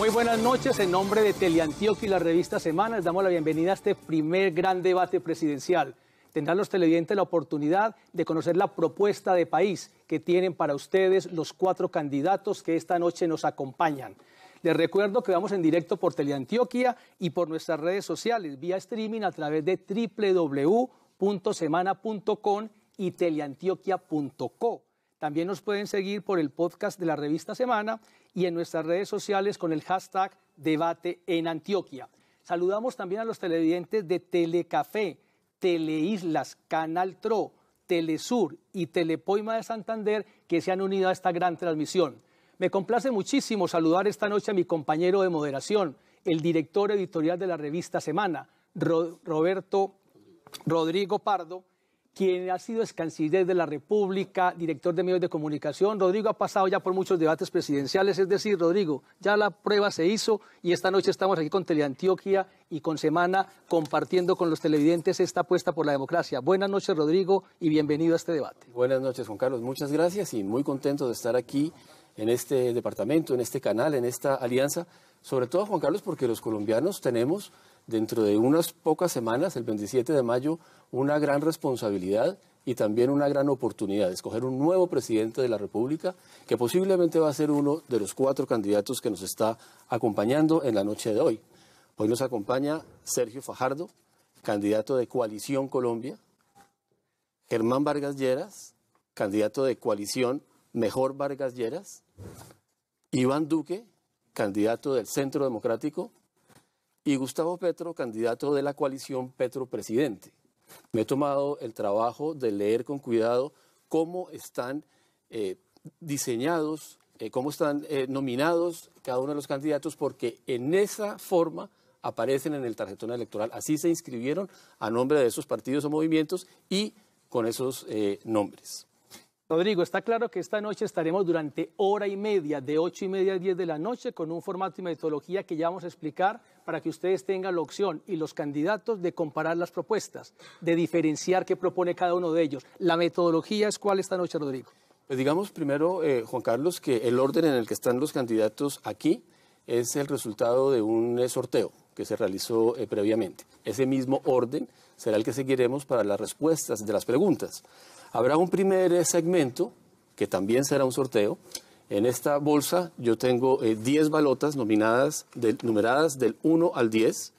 Muy buenas noches, en nombre de Teleantioquia y la revista Semana, les damos la bienvenida a este primer gran debate presidencial. Tendrán los televidentes la oportunidad de conocer la propuesta de país que tienen para ustedes los 4 candidatos que esta noche nos acompañan. Les recuerdo que vamos en directo por Teleantioquia y por nuestras redes sociales, vía streaming a través de www.semana.com y teleantioquia.co. También nos pueden seguir por el podcast de la revista Semana y en nuestras redes sociales con el hashtag Debate en Antioquia. Saludamos también a los televidentes de Telecafé, Teleislas, Canal Tro, Telesur y Telepoima de Santander que se han unido a esta gran transmisión. Me complace muchísimo saludar esta noche a mi compañero de moderación, el director editorial de la revista Semana, Rodrigo Pardo, quien ha sido excanciller de la República, director de medios de comunicación. Rodrigo ha pasado ya por muchos debates presidenciales, es decir, Rodrigo, ya la prueba se hizo y esta noche estamos aquí con Teleantioquia y con Semana compartiendo con los televidentes esta apuesta por la democracia. Buenas noches, Rodrigo, y bienvenido a este debate. Buenas noches, Juan Carlos, muchas gracias y muy contento de estar aquí en este departamento, en este canal, en esta alianza, sobre todo, Juan Carlos, porque los colombianos tenemos dentro de unas pocas semanas, el 27 de mayo, una gran responsabilidad y también una gran oportunidad de escoger un nuevo presidente de la República que posiblemente va a ser uno de los 4 candidatos que nos está acompañando en la noche de hoy. Hoy nos acompaña Sergio Fajardo, candidato de Coalición Colombia, Germán Vargas Lleras, candidato de Coalición Mejor Vargas Lleras, Iván Duque, candidato del Centro Democrático, y Gustavo Petro, candidato de la coalición Petro Presidente. Me he tomado el trabajo de leer con cuidado cómo están diseñados, cómo están nominados cada uno de los candidatos, porque en esa forma aparecen en el tarjetón electoral. Así se inscribieron a nombre de esos partidos o movimientos y con esos nombres. Rodrigo, está claro que esta noche estaremos durante hora y media, de 8:30 a 10 de la noche, con un formato y metodología que ya vamos a explicar para que ustedes tengan la opción y los candidatos de comparar las propuestas, de diferenciar qué propone cada uno de ellos. ¿La metodología es cuál esta noche, Rodrigo? Pues digamos primero, Juan Carlos, que el orden en el que están los candidatos aquí es el resultado de un sorteo que se realizó previamente. Ese mismo orden será el que seguiremos para las respuestas de las preguntas. Habrá un primer segmento, que también será un sorteo. En esta bolsa yo tengo 10 balotas numeradas del 1 al 10.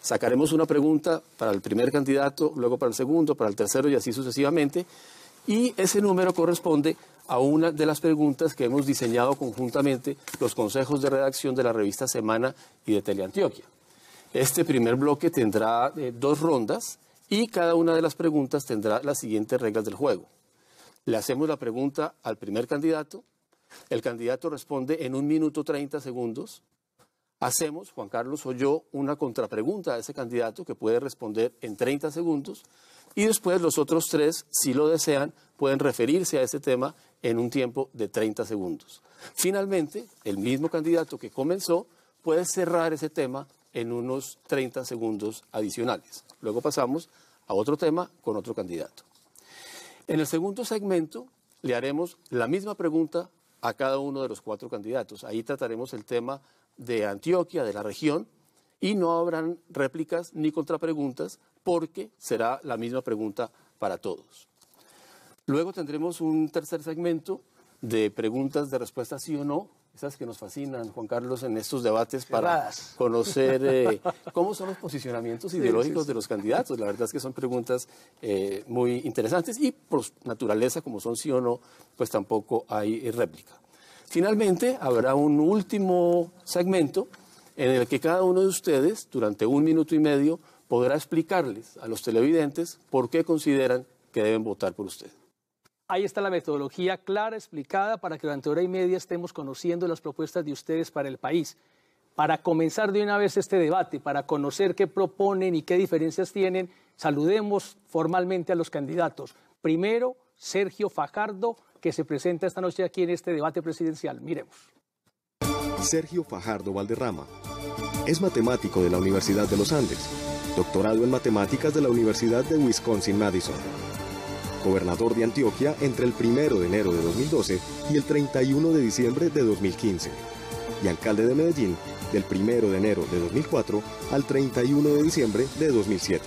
Sacaremos una pregunta para el primer candidato, luego para el segundo, para el tercero y así sucesivamente. Y ese número corresponde a una de las preguntas que hemos diseñado conjuntamente los consejos de redacción de la revista Semana y de Teleantioquia. Este primer bloque tendrá 2 rondas. Y cada una de las preguntas tendrá las siguientes reglas del juego. Le hacemos la pregunta al primer candidato, el candidato responde en 1 minuto 30 segundos. Hacemos, Juan Carlos o yo, una contrapregunta a ese candidato que puede responder en 30 segundos. Y después los otros 3, si lo desean, pueden referirse a ese tema en un tiempo de 30 segundos. Finalmente, el mismo candidato que comenzó puede cerrar ese tema en unos 30 segundos adicionales. Luego pasamos a otro tema con otro candidato. En el segundo segmento le haremos la misma pregunta a cada uno de los 4 candidatos. Ahí trataremos el tema de Antioquia, de la región, y no habrán réplicas ni contrapreguntas porque será la misma pregunta para todos. Luego tendremos un tercer segmento de preguntas de respuesta sí o no, esas que nos fascinan, Juan Carlos, en estos debates para conocer cómo son los posicionamientos ideológicos de los candidatos. La verdad es que son preguntas muy interesantes y por naturaleza, como son sí o no, pues tampoco hay réplica. Finalmente, habrá un último segmento en el que cada uno de ustedes, durante 1 minuto y medio, podrá explicarles a los televidentes por qué consideran que deben votar por usted. Ahí está la metodología clara, explicada, para que durante hora y media estemos conociendo las propuestas de ustedes para el país. Para comenzar de una vez este debate, para conocer qué proponen y qué diferencias tienen, saludemos formalmente a los candidatos. Primero, Sergio Fajardo, que se presenta esta noche aquí en este debate presidencial. Miremos. Sergio Fajardo Valderrama es matemático de la Universidad de los Andes, doctorado en matemáticas de la Universidad de Wisconsin-Madison. Gobernador de Antioquia entre el 1 de enero de 2012 y el 31 de diciembre de 2015. y alcalde de Medellín del 1 de enero de 2004 al 31 de diciembre de 2007.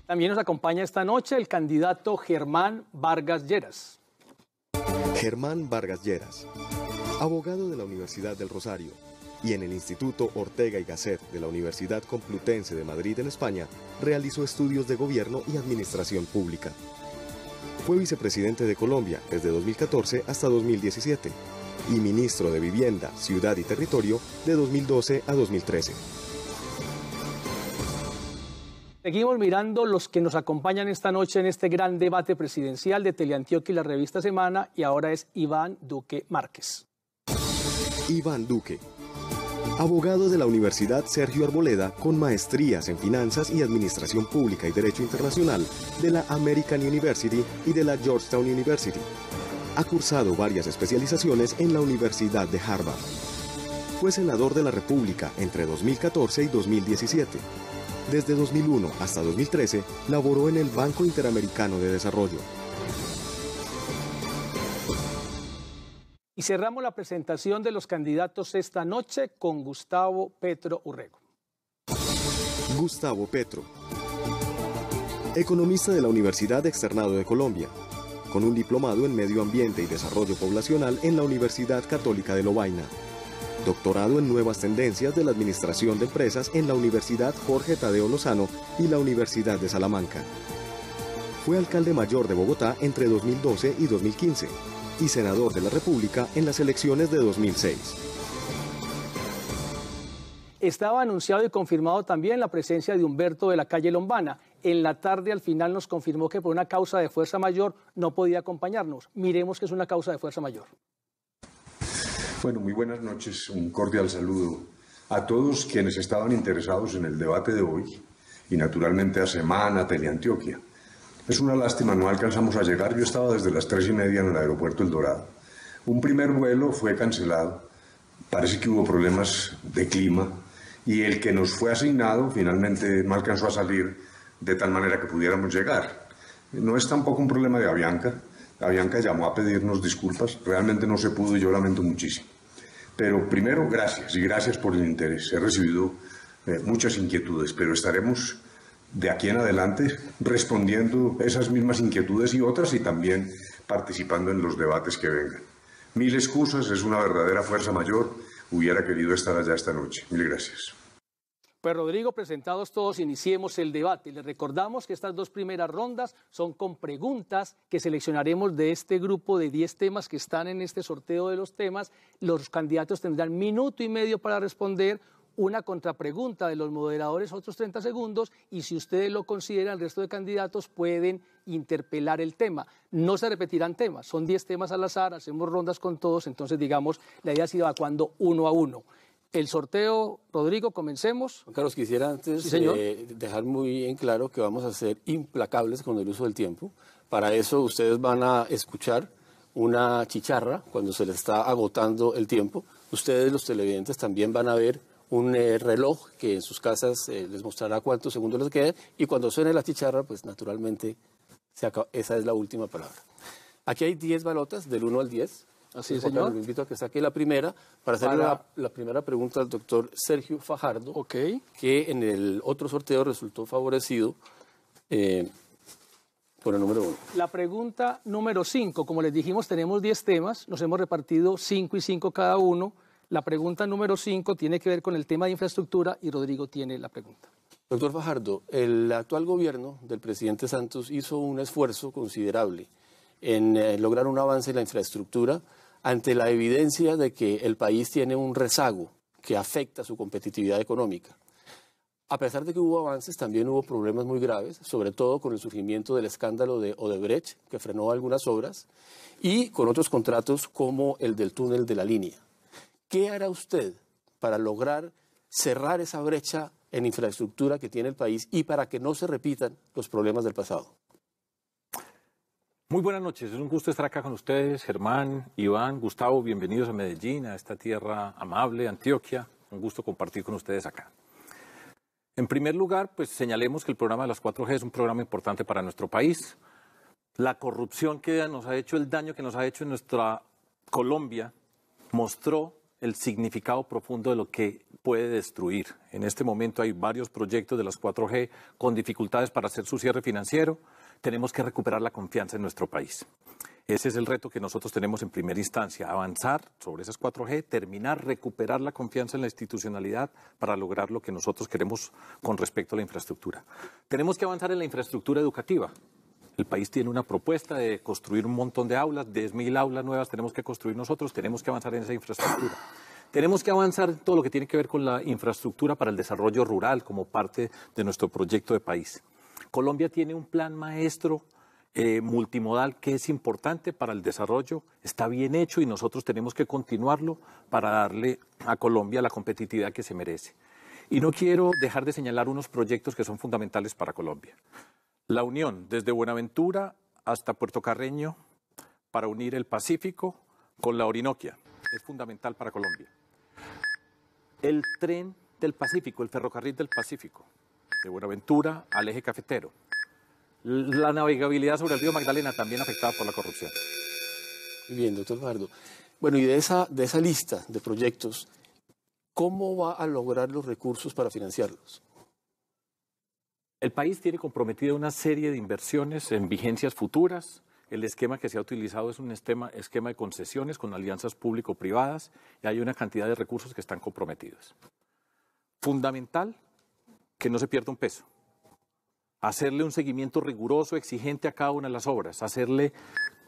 También nos acompaña esta noche el candidato Germán Vargas Lleras. Germán Vargas Lleras, abogado de la Universidad del Rosario y en el Instituto Ortega y Gasset de la Universidad Complutense de Madrid en España, realizó estudios de gobierno y administración pública. Fue vicepresidente de Colombia desde 2014 hasta 2017 y ministro de Vivienda, Ciudad y Territorio de 2012 a 2013. Seguimos mirando los que nos acompañan esta noche en este gran debate presidencial de Teleantioquia y la revista Semana, y ahora es Iván Duque Márquez. Iván Duque, abogado de la Universidad Sergio Arboleda con maestrías en Finanzas y Administración Pública y Derecho Internacional de la American University y de la Georgetown University. Ha cursado varias especializaciones en la Universidad de Harvard. Fue senador de la República entre 2014 y 2017. Desde 2001 hasta 2013, laboró en el Banco Interamericano de Desarrollo. Y cerramos la presentación de los candidatos esta noche con Gustavo Petro Urrego. Gustavo Petro, economista de la Universidad Externado de Colombia, con un diplomado en Medio Ambiente y Desarrollo Poblacional en la Universidad Católica de Lovaina. Doctorado en Nuevas Tendencias de la Administración de Empresas en la Universidad Jorge Tadeo Lozano y la Universidad de Salamanca. Fue alcalde mayor de Bogotá entre 2012 y 2015 y senador de la República en las elecciones de 2006. Estaba anunciado y confirmado también la presencia de Humberto de la Calle Lombana. En la tarde al final nos confirmó que por una causa de fuerza mayor no podía acompañarnos. Miremos que es una causa de fuerza mayor. Bueno, muy buenas noches, un cordial saludo a todos quienes estaban interesados en el debate de hoy y naturalmente a Semana, Teleantioquia. Es una lástima, no alcanzamos a llegar, yo estaba desde las 3:30 en el aeropuerto El Dorado. Un primer vuelo fue cancelado, parece que hubo problemas de clima y el que nos fue asignado finalmente no alcanzó a salir de tal manera que pudiéramos llegar. No es tampoco un problema de Avianca. Avianca llamó a pedirnos disculpas, realmente no se pudo y yo lamento muchísimo. Pero primero, gracias y gracias por el interés. He recibido muchas inquietudes, pero estaremos de aquí en adelante respondiendo esas mismas inquietudes y otras y también participando en los debates que vengan. Mil excusas, es una verdadera fuerza mayor, hubiera querido estar allá esta noche. Mil gracias. Pues Rodrigo, presentados todos, iniciemos el debate. Les recordamos que estas dos primeras rondas son con preguntas que seleccionaremos de este grupo de 10 temas que están en este sorteo de los temas. Los candidatos tendrán 1,5 minutos para responder, una contrapregunta de los moderadores, otros 30 segundos, y si ustedes lo consideran, el resto de candidatos pueden interpelar el tema. No se repetirán temas, son 10 temas al azar, hacemos rondas con todos, entonces digamos, la idea ha sido evacuando uno a uno. El sorteo, Rodrigo, comencemos. Juan Carlos, quisiera antes dejar muy en claro que vamos a ser implacables con el uso del tiempo. Para eso ustedes van a escuchar una chicharra cuando se les está agotando el tiempo. Ustedes, los televidentes, también van a ver un reloj que en sus casas les mostrará cuántos segundos les quedan y cuando suene la chicharra, pues naturalmente esa es la última palabra. Aquí hay 10 balotas del 1 al 10. Así es, señor. Le invito a que saque la primera para hacer la primera pregunta al doctor Sergio Fajardo, que en el otro sorteo resultó favorecido por el número 1. La pregunta número 5, como les dijimos, tenemos 10 temas, nos hemos repartido 5 y 5 cada uno. La pregunta número 5 tiene que ver con el tema de infraestructura y Rodrigo tiene la pregunta. Doctor Fajardo, el actual gobierno del presidente Santos hizo un esfuerzo considerable en lograr un avance en la infraestructura ante la evidencia de que el país tiene un rezago que afecta su competitividad económica. A pesar de que hubo avances, también hubo problemas muy graves, sobre todo con el surgimiento del escándalo de Odebrecht, que frenó algunas obras, y con otros contratos como el del túnel de la línea. ¿Qué hará usted para lograr cerrar esa brecha en infraestructura que tiene el país y para que no se repitan los problemas del pasado? Muy buenas noches, es un gusto estar acá con ustedes, Germán, Iván, Gustavo, bienvenidos a Medellín, a esta tierra amable, Antioquia, un gusto compartir con ustedes acá. En primer lugar, pues señalemos que el programa de las 4G es un programa importante para nuestro país. La corrupción que nos ha hecho, el daño que nos ha hecho en nuestra Colombia mostró el significado profundo de lo que puede destruir. En este momento hay varios proyectos de las 4G con dificultades para hacer su cierre financiero. Tenemos que recuperar la confianza en nuestro país. Ese es el reto que nosotros tenemos en primera instancia, avanzar sobre esas 4G, terminar, recuperar la confianza en la institucionalidad para lograr lo que nosotros queremos con respecto a la infraestructura. Tenemos que avanzar en la infraestructura educativa. El país tiene una propuesta de construir un montón de aulas, 10.000 aulas nuevas tenemos que construir nosotros, tenemos que avanzar en esa infraestructura. Tenemos que avanzar en todo lo que tiene que ver con la infraestructura para el desarrollo rural como parte de nuestro proyecto de país. Colombia tiene un plan maestro multimodal que es importante para el desarrollo, está bien hecho y nosotros tenemos que continuarlo para darle a Colombia la competitividad que se merece. Y no quiero dejar de señalar unos proyectos que son fundamentales para Colombia. La unión desde Buenaventura hasta Puerto Carreño para unir el Pacífico con la Orinoquia es fundamental para Colombia. El tren del Pacífico, el ferrocarril del Pacífico, de Buenaventura al eje cafetero. La navegabilidad sobre el río Magdalena también afectada por la corrupción. Muy bien, doctor Fajardo. Bueno, y de esa lista de proyectos, ¿cómo va a lograr los recursos para financiarlos? El país tiene comprometida una serie de inversiones en vigencias futuras. El esquema que se ha utilizado es un esquema de concesiones con alianzas público-privadas y hay una cantidad de recursos que están comprometidos. Fundamental que no se pierda un peso. Hacerle un seguimiento riguroso, exigente a cada una de las obras, hacerle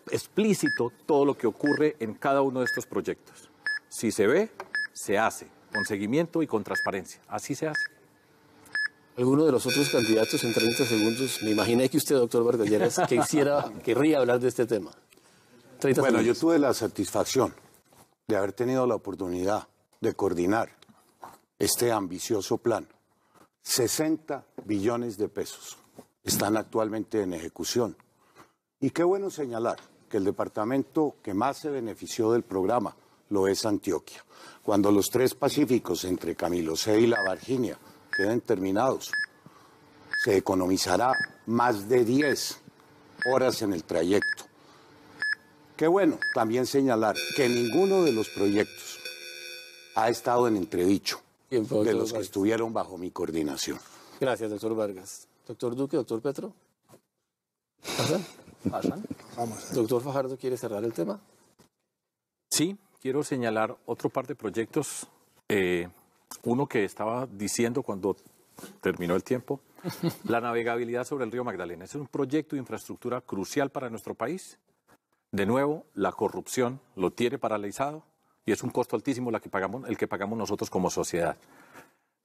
explícito todo lo que ocurre en cada uno de estos proyectos. Si se ve, se hace, con seguimiento y con transparencia. Así se hace. ¿Alguno de los otros candidatos en 30 segundos? Me imaginé que usted, doctor Vargas Lleras, querría hablar de este tema. 30 bueno, segundos. yo tuve la satisfacción de haber tenido la oportunidad de coordinar este ambicioso plan. 60 billones de pesos están actualmente en ejecución. Y qué bueno señalar que el departamento que más se benefició del programa lo es Antioquia. Cuando los 3 pacíficos entre Camilo C y La Virginia queden terminados, se economizará más de 10 horas en el trayecto. Qué bueno también señalar que ninguno de los proyectos ha estado en entredicho de los que estuvieron bajo mi coordinación. Gracias, doctor Vargas. Doctor Duque, doctor Petro. ¿Pasan? ¿Pasan? Vamos. Doctor Fajardo, ¿quiere cerrar el tema? Sí, quiero señalar otro par de proyectos. Uno que estaba diciendo cuando terminó el tiempo, la navegabilidad sobre el río Magdalena. Es un proyecto de infraestructura crucial para nuestro país. De nuevo, la corrupción lo tiene paralizado y es un costo altísimo el que pagamos nosotros como sociedad.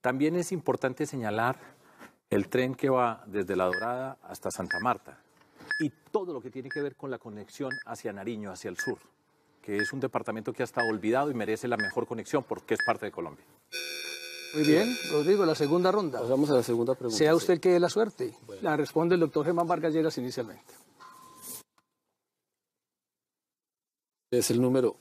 También es importante señalar el tren que va desde La Dorada hasta Santa Marta y todo lo que tiene que ver con la conexión hacia Nariño, hacia el sur, que es un departamento que ha estado olvidado y merece la mejor conexión porque es parte de Colombia. Muy bien, Rodrigo, la segunda ronda. Pasamos a la segunda pregunta. Sea usted el que dé la suerte. Bueno. La responde el doctor Germán Vargas Lleras inicialmente. Es el número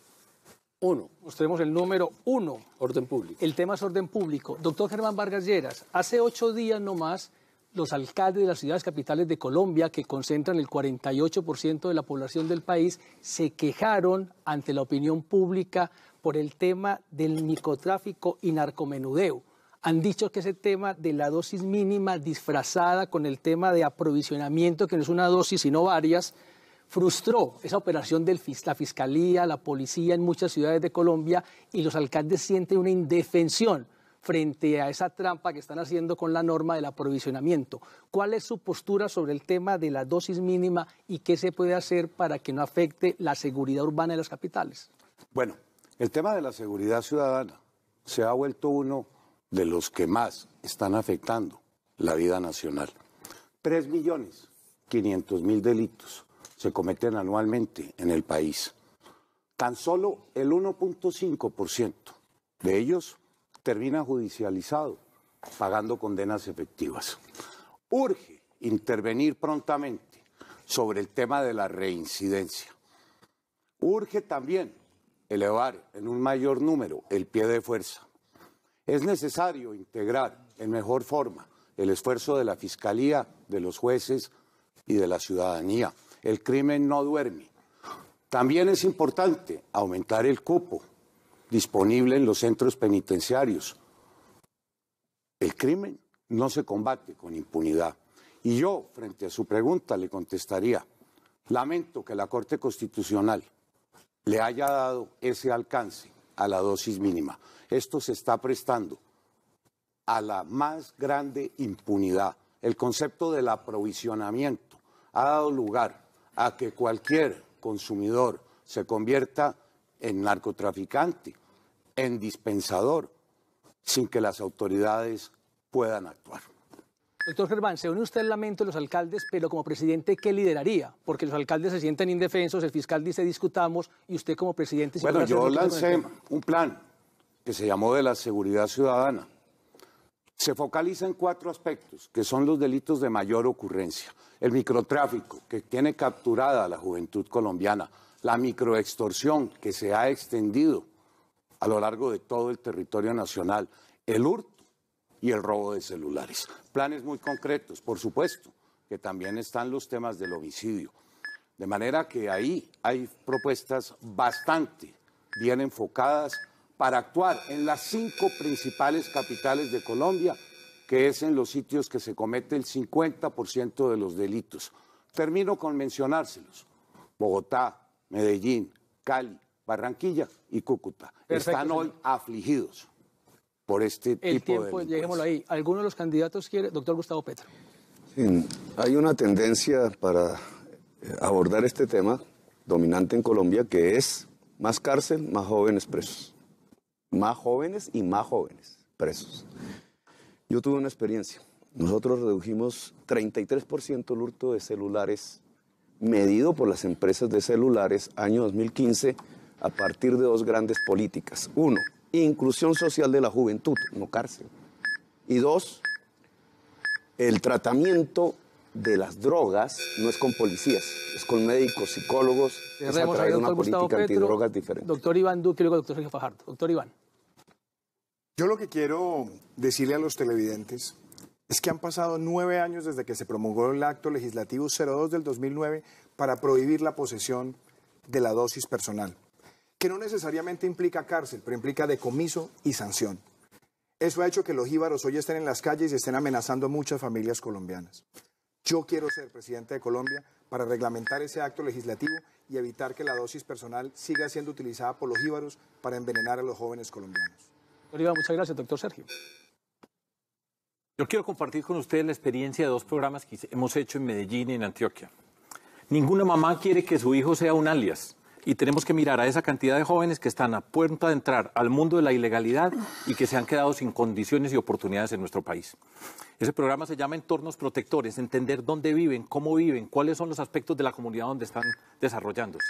1. Mostremos el número 1. Orden público. El tema es orden público. Doctor Germán Vargas Lleras, hace 8 días nomás, los alcaldes de las ciudades capitales de Colombia, que concentran el 48% de la población del país, se quejaron ante la opinión pública por el tema del microtráfico y narcomenudeo. Han dicho que ese tema de la dosis mínima disfrazada con el tema de aprovisionamiento, que no es una dosis sino varias, frustró esa operación de la Fiscalía, la Policía en muchas ciudades de Colombia y los alcaldes sienten una indefensión frente a esa trampa que están haciendo con la norma del aprovisionamiento. ¿Cuál es su postura sobre el tema de la dosis mínima y qué se puede hacer para que no afecte la seguridad urbana de las capitales? Bueno, el tema de la seguridad ciudadana se ha vuelto uno de los que más están afectando la vida nacional. 3.500.000 delitos se cometen anualmente en el país. Tan solo el 1.5% de ellos termina judicializado, pagando condenas efectivas. Urge intervenir prontamente sobre el tema de la reincidencia. Urge también elevar en un mayor número el pie de fuerza. Es necesario integrar en mejor forma el esfuerzo de la Fiscalía, de los jueces y de la ciudadanía. El crimen no duerme. También es importante aumentar el cupo disponible en los centros penitenciarios. El crimen no se combate con impunidad. Y yo, frente a su pregunta, le contestaría, lamento que la Corte Constitucional le haya dado ese alcance a la dosis mínima. Esto se está prestando a la más grande impunidad. El concepto del aprovisionamiento ha dado lugar a que cualquier consumidor se convierta en narcotraficante, en dispensador, sin que las autoridades puedan actuar. Doctor Germán, se une usted al lamento de los alcaldes, pero como presidente, ¿qué lideraría? Porque los alcaldes se sienten indefensos, el fiscal dice discutamos, y usted como presidente... Bueno, yo lancé un plan que se llamó de la seguridad ciudadana. Se focaliza en 4 aspectos, que son los delitos de mayor ocurrencia. El microtráfico, que tiene capturada a la juventud colombiana. La microextorsión, que se ha extendido a lo largo de todo el territorio nacional. El hurto y el robo de celulares. Planes muy concretos, por supuesto, que también están los temas del homicidio. De manera que ahí hay propuestas bastante bien enfocadas para actuar en las 5 principales capitales de Colombia, que es en los sitios que se comete el 50% de los delitos. Termino con mencionárselos. Bogotá, Medellín, Cali, Barranquilla y Cúcuta. Perfecto, están hoy señor. afligidos por este tipo de delincuencia. Lleguémoslo ahí. ¿Alguno de los candidatos quiere? Doctor Gustavo Petro. Sí, hay una tendencia para abordar este tema dominante en Colombia, que es más cárcel, más jóvenes presos. Más jóvenes y más jóvenes presos. Yo tuve una experiencia. Nosotros redujimos 33% el hurto de celulares medido por las empresas de celulares año 2015 a partir de 2 grandes políticas. 1, inclusión social de la juventud, no cárcel. Y 2, el tratamiento de las drogas no es con policías, es con médicos, psicólogos, es a través de una política antidrogas diferente. Doctor Iván Duque y luego doctor Sergio Fajardo. Doctor Iván. Yo lo que quiero decirle a los televidentes es que han pasado 9 años desde que se promulgó el acto legislativo 02 del 2009 para prohibir la posesión de la dosis personal, que no necesariamente implica cárcel, pero implica decomiso y sanción. Eso ha hecho que los jíbaros hoy estén en las calles y estén amenazando a muchas familias colombianas. Yo quiero ser presidente de Colombia para reglamentar ese acto legislativo y evitar que la dosis personal siga siendo utilizada por los jíbaros para envenenar a los jóvenes colombianos. Doctor Iván, muchas gracias. Doctor Sergio. Yo quiero compartir con ustedes la experiencia de 2 programas que hemos hecho en Medellín y en Antioquia. Ninguna mamá quiere que su hijo sea un alias y tenemos que mirar a esa cantidad de jóvenes que están a puerta de entrar al mundo de la ilegalidad y que se han quedado sin condiciones y oportunidades en nuestro país. Ese programa se llama Entornos Protectores, entender dónde viven, cómo viven, cuáles son los aspectos de la comunidad donde están desarrollándose.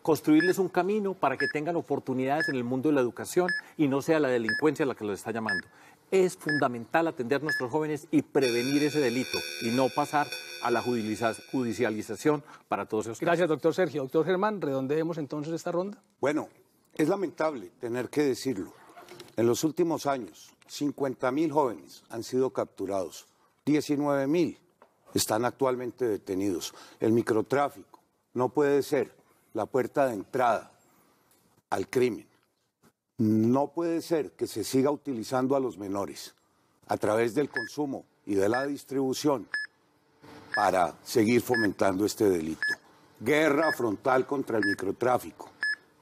Construirles un camino para que tengan oportunidades en el mundo de la educación y no sea la delincuencia la que los está llamando. Es fundamental atender a nuestros jóvenes y prevenir ese delito y no pasar a la judicialización para todos esos casos. Gracias, doctor Sergio. Doctor Germán, redondeemos entonces esta ronda. Bueno, es lamentable tener que decirlo. En los últimos años, 50.000 jóvenes han sido capturados, 19.000 están actualmente detenidos. El microtráfico no puede ser la puerta de entrada al crimen. No puede ser que se siga utilizando a los menores a través del consumo y de la distribución para seguir fomentando este delito. Guerra frontal contra el microtráfico,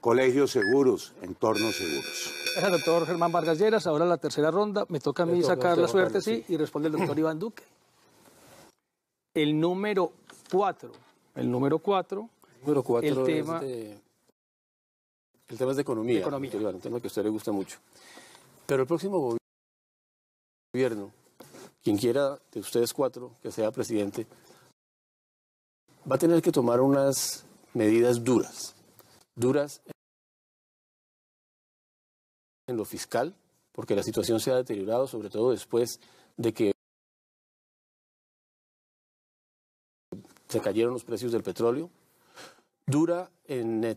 colegios seguros, entornos seguros. Gracias, doctor Germán Vargas Lleras. Ahora la tercera ronda. Me toca a mí sacar la suerte, sí, y responde el doctor Iván Duque. El número 4. El número 4. Número 4 El tema... El tema es de economía, un tema que a usted le gusta mucho. Pero el próximo gobierno, quien quiera de ustedes 4 que sea presidente, va a tener que tomar unas medidas duras en lo fiscal, porque la situación se ha deteriorado, sobre todo después de que se cayeron los precios del petróleo, dura en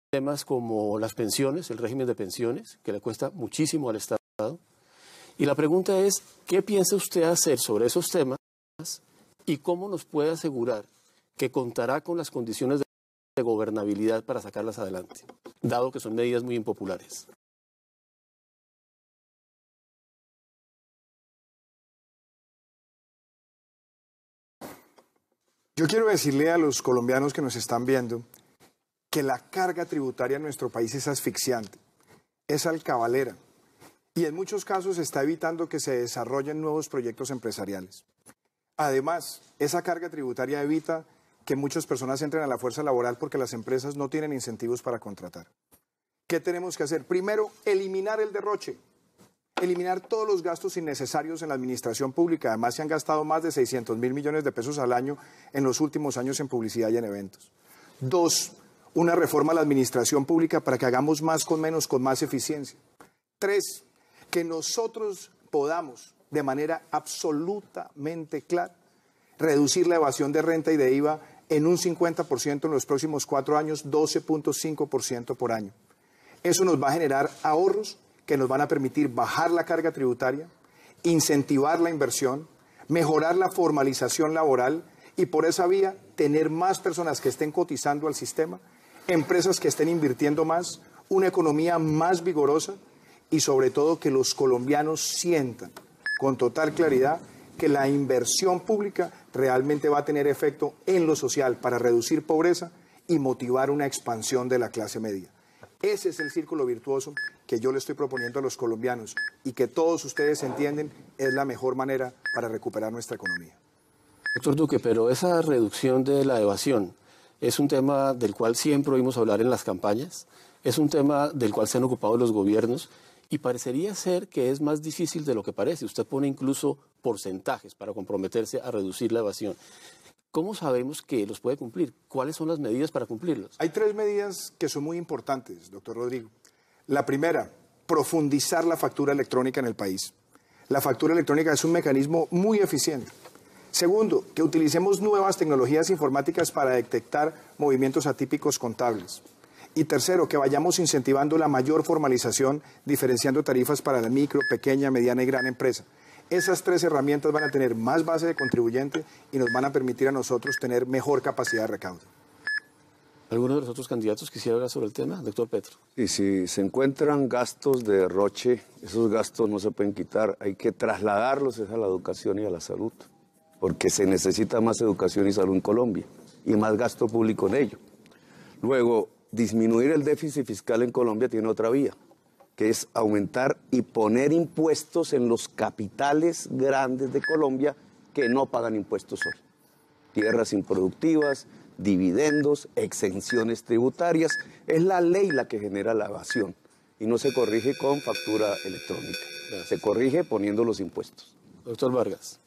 temas como las pensiones, el régimen de pensiones, que le cuesta muchísimo al Estado. Y la pregunta es, ¿qué piensa usted hacer sobre esos temas y cómo nos puede asegurar que contará con las condiciones de gobernabilidad para sacarlas adelante, dado que son medidas muy impopulares. Yo quiero decirle a los colombianos que nos están viendo que la carga tributaria en nuestro país es asfixiante, es alcabalera y en muchos casos está evitando que se desarrollen nuevos proyectos empresariales. Además, esa carga tributaria evita que muchas personas entren a la fuerza laboral porque las empresas no tienen incentivos para contratar. ¿Qué tenemos que hacer? Primero, eliminar el derroche. Eliminar todos los gastos innecesarios en la administración pública. Además, se han gastado más de 600.000 millones de pesos al año en los últimos años en publicidad y en eventos. 2, una reforma a la administración pública para que hagamos más con menos, con más eficiencia. 3, que nosotros podamos, de manera absolutamente clara, reducir la evasión de renta y de IVA en un 50% en los próximos 4 años, 12.5% por año. Eso nos va a generar ahorros que nos van a permitir bajar la carga tributaria, incentivar la inversión, mejorar la formalización laboral y por esa vía tener más personas que estén cotizando al sistema, empresas que estén invirtiendo más, una economía más vigorosa y sobre todo que los colombianos sientan con total claridad que la inversión pública realmente va a tener efecto en lo social para reducir pobreza y motivar una expansión de la clase media. Ese es el círculo virtuoso que yo le estoy proponiendo a los colombianos y que todos ustedes entienden es la mejor manera para recuperar nuestra economía. Doctor Duque, pero esa reducción de la evasión es un tema del cual siempre oímos hablar en las campañas, es un tema del cual se han ocupado los gobiernos y parecería ser que es más difícil de lo que parece. Usted pone incluso porcentajes para comprometerse a reducir la evasión. ¿Cómo sabemos que los puede cumplir? ¿Cuáles son las medidas para cumplirlos? Hay 3 medidas que son muy importantes, doctor Rodrigo. La primera, profundizar la factura electrónica en el país. La factura electrónica es un mecanismo muy eficiente. Segundo, que utilicemos nuevas tecnologías informáticas para detectar movimientos atípicos contables. Y tercero, que vayamos incentivando la mayor formalización, diferenciando tarifas para la micro, pequeña, mediana y gran empresa. Esas 3 herramientas van a tener más base de contribuyente y nos van a permitir a nosotros tener mejor capacidad de recaudo. ¿Alguno de los otros candidatos quisiera hablar sobre el tema? Doctor Petro. Y si se encuentran gastos de derroche, esos gastos no se pueden quitar, hay que trasladarlos a la educación y a la salud, porque se necesita más educación y salud en Colombia y más gasto público en ello. Luego, disminuir el déficit fiscal en Colombia tiene otra vía, que es aumentar y poner impuestos en los capitales grandes de Colombia que no pagan impuestos hoy. Tierras improductivas, dividendos, exenciones tributarias. Es la ley la que genera la evasión y no se corrige con factura electrónica. Se corrige poniendo los impuestos. Doctor Vargas.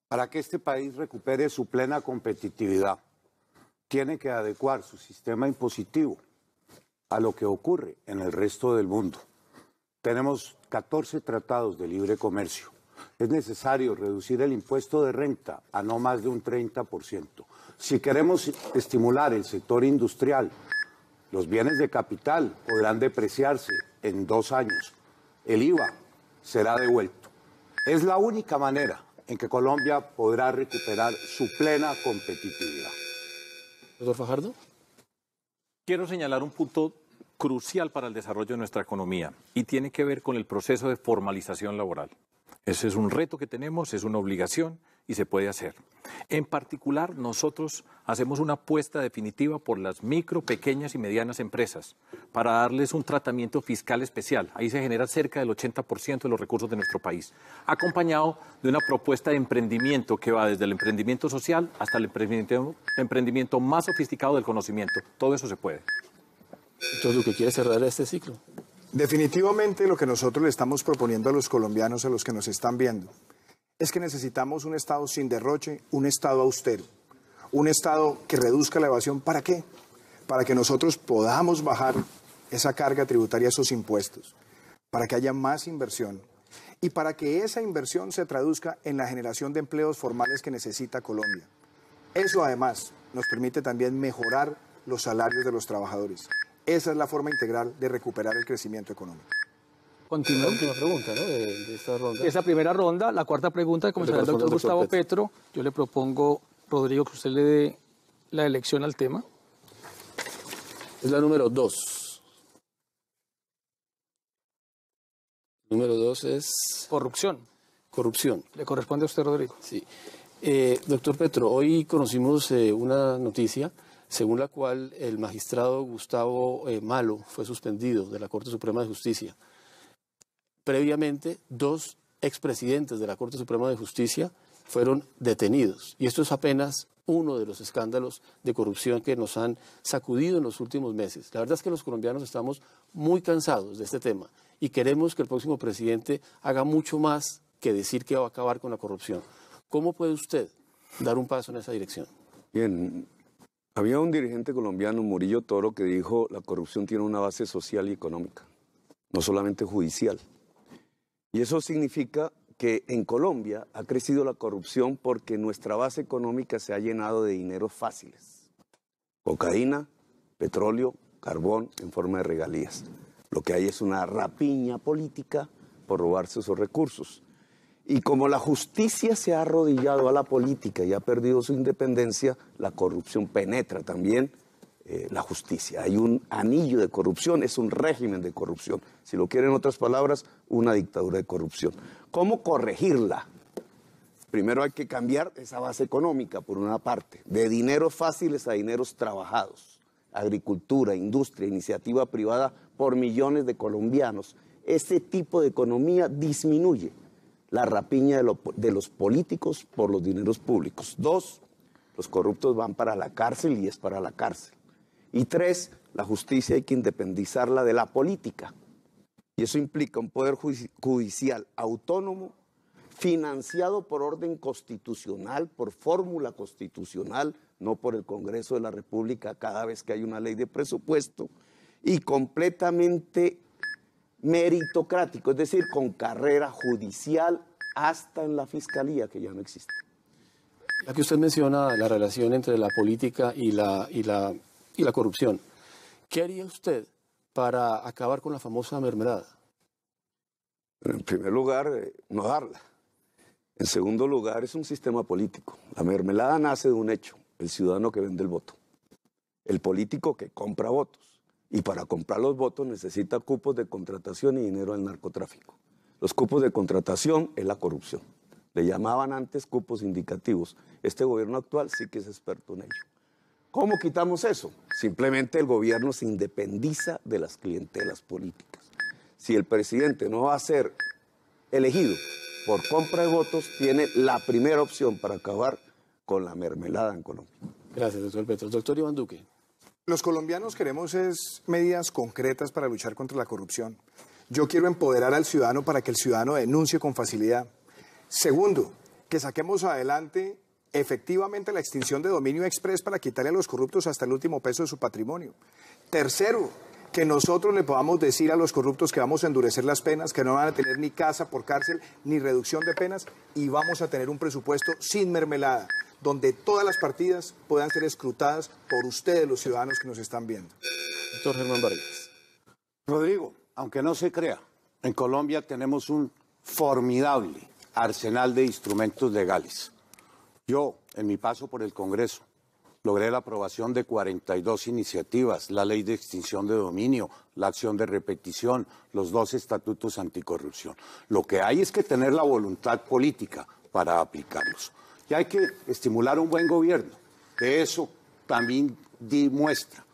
Para que este país recupere su plena competitividad, tiene que adecuar su sistema impositivo a lo que ocurre en el resto del mundo. Tenemos 14 tratados de libre comercio. Es necesario reducir el impuesto de renta a no más de un 30%. Si queremos estimular el sector industrial, los bienes de capital podrán depreciarse en 2 años. El IVA será devuelto. Es la única manera en que Colombia podrá recuperar su plena competitividad. Doctor Fajardo. Quiero señalar un punto crucial para el desarrollo de nuestra economía y tiene que ver con el proceso de formalización laboral. Ese es un reto que tenemos, es una obligación y se puede hacer. En particular, nosotros hacemos una apuesta definitiva por las micro, pequeñas y medianas empresas para darles un tratamiento fiscal especial. Ahí se genera cerca del 80% de los recursos de nuestro país, acompañado de una propuesta de emprendimiento que va desde el emprendimiento social hasta el emprendimiento más sofisticado del conocimiento. Todo eso se puede. Entonces, ¿lo que quiere cerrar este ciclo? Definitivamente lo que nosotros le estamos proponiendo a los colombianos, a los que nos están viendo, es que necesitamos un Estado sin derroche, un Estado austero, un Estado que reduzca la evasión. ¿Para qué? Para que nosotros podamos bajar esa carga tributaria, esos impuestos, para que haya más inversión y para que esa inversión se traduzca en la generación de empleos formales que necesita Colombia. Eso además nos permite también mejorar los salarios de los trabajadores. Esa es la forma integral de recuperar el crecimiento económico. Continúa. La última pregunta, ¿no? de esta ronda. Esa primera ronda, la cuarta pregunta, como será el doctor Gustavo Petro. Yo le propongo, Rodrigo, que usted le dé la elección al tema. Es la número 2. Número 2 es... Corrupción. Corrupción. Le corresponde a usted, Rodrigo. Sí. Doctor Petro, hoy conocimos una noticia según la cual el magistrado Gustavo Malo fue suspendido de la Corte Suprema de Justicia. Previamente, 2 expresidentes de la Corte Suprema de Justicia fueron detenidos. Y esto es apenas uno de los escándalos de corrupción que nos han sacudido en los últimos meses. La verdad es que los colombianos estamos muy cansados de este tema y queremos que el próximo presidente haga mucho más que decir que va a acabar con la corrupción. ¿Cómo puede usted dar un paso en esa dirección? Bien, había un dirigente colombiano, Murillo Toro, que dijo la corrupción tiene una base social y económica, no solamente judicial. Y eso significa que en Colombia ha crecido la corrupción porque nuestra base económica se ha llenado de dineros fáciles. Cocaína, petróleo, carbón en forma de regalías. Lo que hay es una rapiña política por robarse esos recursos. Y como la justicia se ha arrodillado a la política y ha perdido su independencia, la corrupción penetra también la justicia. Hay un anillo de corrupción, es un régimen de corrupción. Si lo quieren en otras palabras, una dictadura de corrupción. ¿Cómo corregirla? Primero hay que cambiar esa base económica, por una parte, de dineros fáciles a dineros trabajados. Agricultura, industria, iniciativa privada por millones de colombianos. Ese tipo de economía disminuye la rapiña de los políticos por los dineros públicos. 2, los corruptos van para la cárcel y es para la cárcel. Y 3, la justicia hay que independizarla de la política. Y eso implica un poder judicial autónomo, financiado por orden constitucional, por fórmula constitucional, no por el Congreso de la República cada vez que hay una ley de presupuesto, y completamente meritocrático, es decir, con carrera judicial hasta en la fiscalía, que ya no existe. Ya que usted menciona la relación entre la política y la corrupción, ¿qué haría usted para acabar con la famosa mermelada? En primer lugar, no darla. En segundo lugar, es un sistema político. La mermelada nace de un hecho, el ciudadano que vende el voto, el político que compra votos. Y para comprar los votos necesita cupos de contratación y dinero del narcotráfico. Los cupos de contratación es la corrupción. Le llamaban antes cupos indicativos. Este gobierno actual sí que es experto en ello. ¿Cómo quitamos eso? Simplemente el gobierno se independiza de las clientelas políticas. Si el presidente no va a ser elegido por compra de votos, tiene la primera opción para acabar con la mermelada en Colombia. Gracias, doctor Petro. Doctor Iván Duque. Los colombianos queremos medidas concretas para luchar contra la corrupción. Yo quiero empoderar al ciudadano para que el ciudadano denuncie con facilidad. Segundo, que saquemos adelante efectivamente la extinción de dominio express para quitarle a los corruptos hasta el último peso de su patrimonio. Tercero, que nosotros le podamos decir a los corruptos que vamos a endurecer las penas, que no van a tener ni casa por cárcel, ni reducción de penas, y vamos a tener un presupuesto sin mermelada, donde todas las partidas puedan ser escrutadas por ustedes, los ciudadanos que nos están viendo. Doctor Germán Vargas. Rodrigo, aunque no se crea, en Colombia tenemos un formidable arsenal de instrumentos legales. Yo, en mi paso por el Congreso, logré la aprobación de 42 iniciativas, la ley de extinción de dominio, la acción de repetición, los 2 estatutos anticorrupción. Lo que hay es que tener la voluntad política para aplicarlos. Y hay que estimular un buen gobierno. De eso también di muestra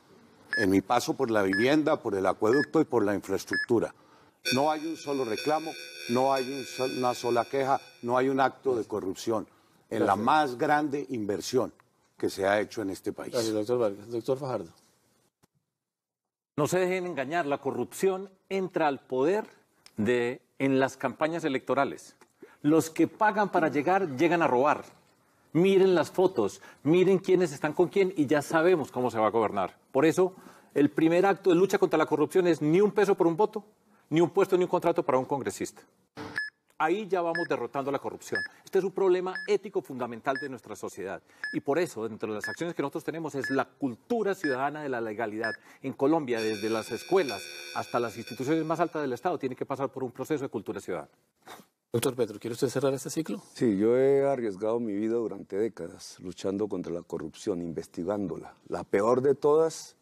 en mi paso por la vivienda, por el acueducto y por la infraestructura. No hay un solo reclamo, no hay una sola queja, no hay un acto de corrupción en la más grande inversión que se ha hecho en este país. Gracias, doctor Vargas. Doctor Fajardo. No se dejen engañar, la corrupción entra al poder en las campañas electorales. Los que pagan para llegar, llegan a robar. Miren las fotos, miren quiénes están con quién y ya sabemos cómo se va a gobernar. Por eso, el primer acto de lucha contra la corrupción es ni un peso por un voto, ni un puesto ni un contrato para un congresista. Ahí ya vamos derrotando la corrupción. Este es un problema ético fundamental de nuestra sociedad. Y por eso, dentro de las acciones que nosotros tenemos, es la cultura ciudadana de la legalidad. En Colombia, desde las escuelas hasta las instituciones más altas del Estado, tiene que pasar por un proceso de cultura ciudadana. Doctor Petro, ¿quiere usted cerrar este ciclo? Sí, yo he arriesgado mi vida durante décadas luchando contra la corrupción, investigándola. La peor de todas,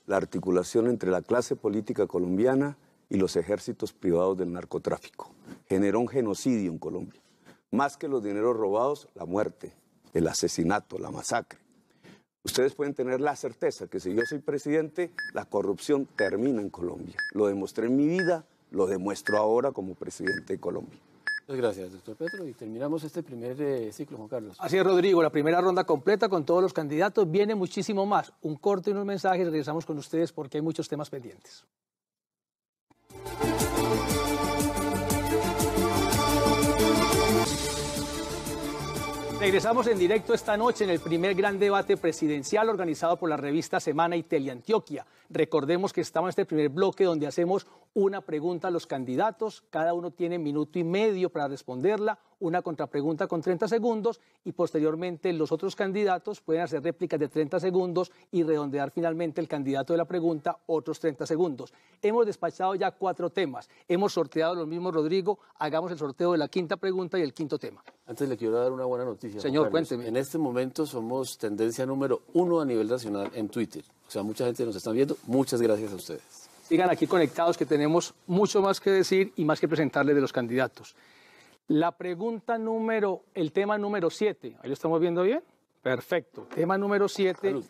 la articulación entre la clase política colombiana y los ejércitos privados del narcotráfico. Generó un genocidio en Colombia. Más que los dineros robados, la muerte, el asesinato, la masacre. Ustedes pueden tener la certeza que si yo soy presidente, la corrupción termina en Colombia. Lo demostré en mi vida, lo demuestro ahora como presidente de Colombia. Muchas gracias, doctor Petro. Y terminamos este primer ciclo, Juan Carlos. Así es, Rodrigo, la primera ronda completa con todos los candidatos. Viene muchísimo más. Un corte y unos mensajes. Regresamos con ustedes porque hay muchos temas pendientes. Regresamos en directo esta noche en el primer gran debate presidencial organizado por la revista Semana y Teleantioquia. Recordemos que estamos en este primer bloque donde hacemos una pregunta a los candidatos. Cada uno tiene 1,5 minutos para responderla, una contrapregunta con 30 segundos y posteriormente los otros candidatos pueden hacer réplicas de 30 segundos y redondear finalmente el candidato de la pregunta otros 30 segundos. Hemos despachado ya 4 temas. Hemos sorteado los mismos, Rodrigo. Hagamos el sorteo de la quinta pregunta y el quinto tema. Antes le quiero dar una buena noticia. Señor, cuénteme. En este momento somos tendencia número 1 a nivel nacional en Twitter. O sea, mucha gente nos está viendo. Muchas gracias a ustedes. Sigan aquí conectados que tenemos mucho más que decir y más que presentarles de los candidatos. La pregunta el tema número 7. ¿Ahí lo estamos viendo bien? Perfecto. Tema número 7, salud.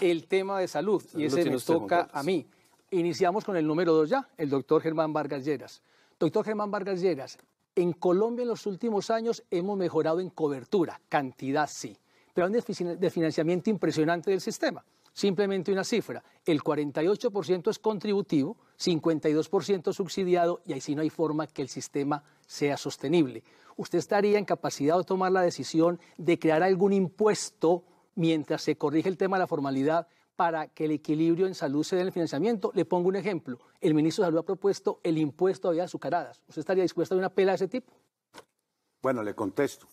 El tema de salud. Y ese me toca a mí. Iniciamos con el número 2 ya, el doctor Germán Vargas Lleras. Doctor Germán Vargas Lleras, en Colombia en los últimos años hemos mejorado en cobertura, cantidad sí, pero hay un desfinanciamiento impresionante del sistema. Simplemente una cifra, el 48% es contributivo, 52% subsidiado y ahí sí no hay forma que el sistema sea sostenible. ¿Usted estaría en capacidad de tomar la decisión de crear algún impuesto mientras se corrige el tema de la formalidad para que el equilibrio en salud se dé en el financiamiento? Le pongo un ejemplo. El ministro de Salud ha propuesto el impuesto a bebidas azucaradas. ¿Usted estaría dispuesto a una pela de ese tipo? Bueno, le contesto.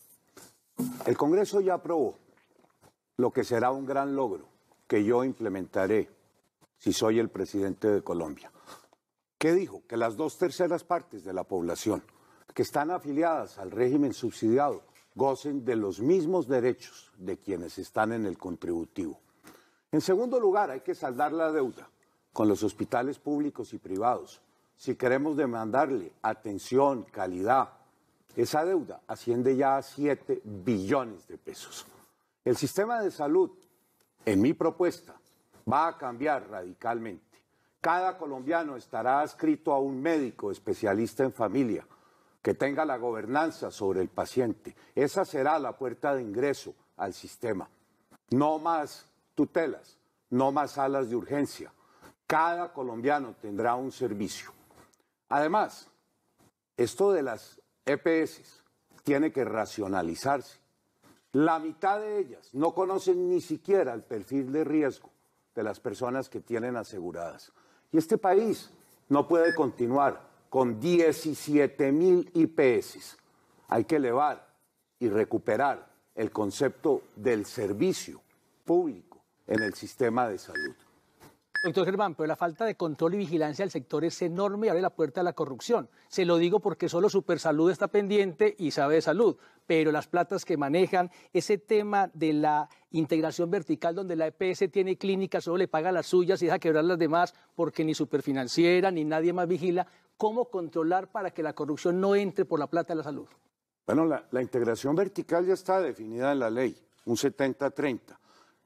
El Congreso ya aprobó lo que será un gran logro que yo implementaré si soy el presidente de Colombia. ¿Qué dijo? Que las 2/3 partes de la población que están afiliadas al régimen subsidiado gocen de los mismos derechos de quienes están en el contributivo. En segundo lugar, hay que saldar la deuda con los hospitales públicos y privados. Si queremos demandarle atención, calidad, esa deuda asciende ya a 7 billones de pesos. El sistema de salud, en mi propuesta, va a cambiar radicalmente. Cada colombiano estará adscrito a un médico especialista en familia que tenga la gobernanza sobre el paciente. Esa será la puerta de ingreso al sistema. No más tutelas, no más salas de urgencia. Cada colombiano tendrá un servicio. Además, esto de las EPS tiene que racionalizarse. La mitad de ellas no conocen ni siquiera el perfil de riesgo de las personas que tienen aseguradas. Y este país no puede continuar con 17.000 IPS. Hay que elevar y recuperar el concepto del servicio público en el sistema de salud. Doctor Germán, pero la falta de control y vigilancia del sector es enorme y abre la puerta a la corrupción. Se lo digo porque solo Supersalud está pendiente y sabe de salud, pero las platas que manejan, ese tema de la integración vertical donde la EPS tiene clínicas, solo le paga las suyas y deja quebrar las demás porque ni Superfinanciera ni nadie más vigila, ¿cómo controlar para que la corrupción no entre por la plata de la salud? Bueno, la integración vertical ya está definida en la ley, un 70-30.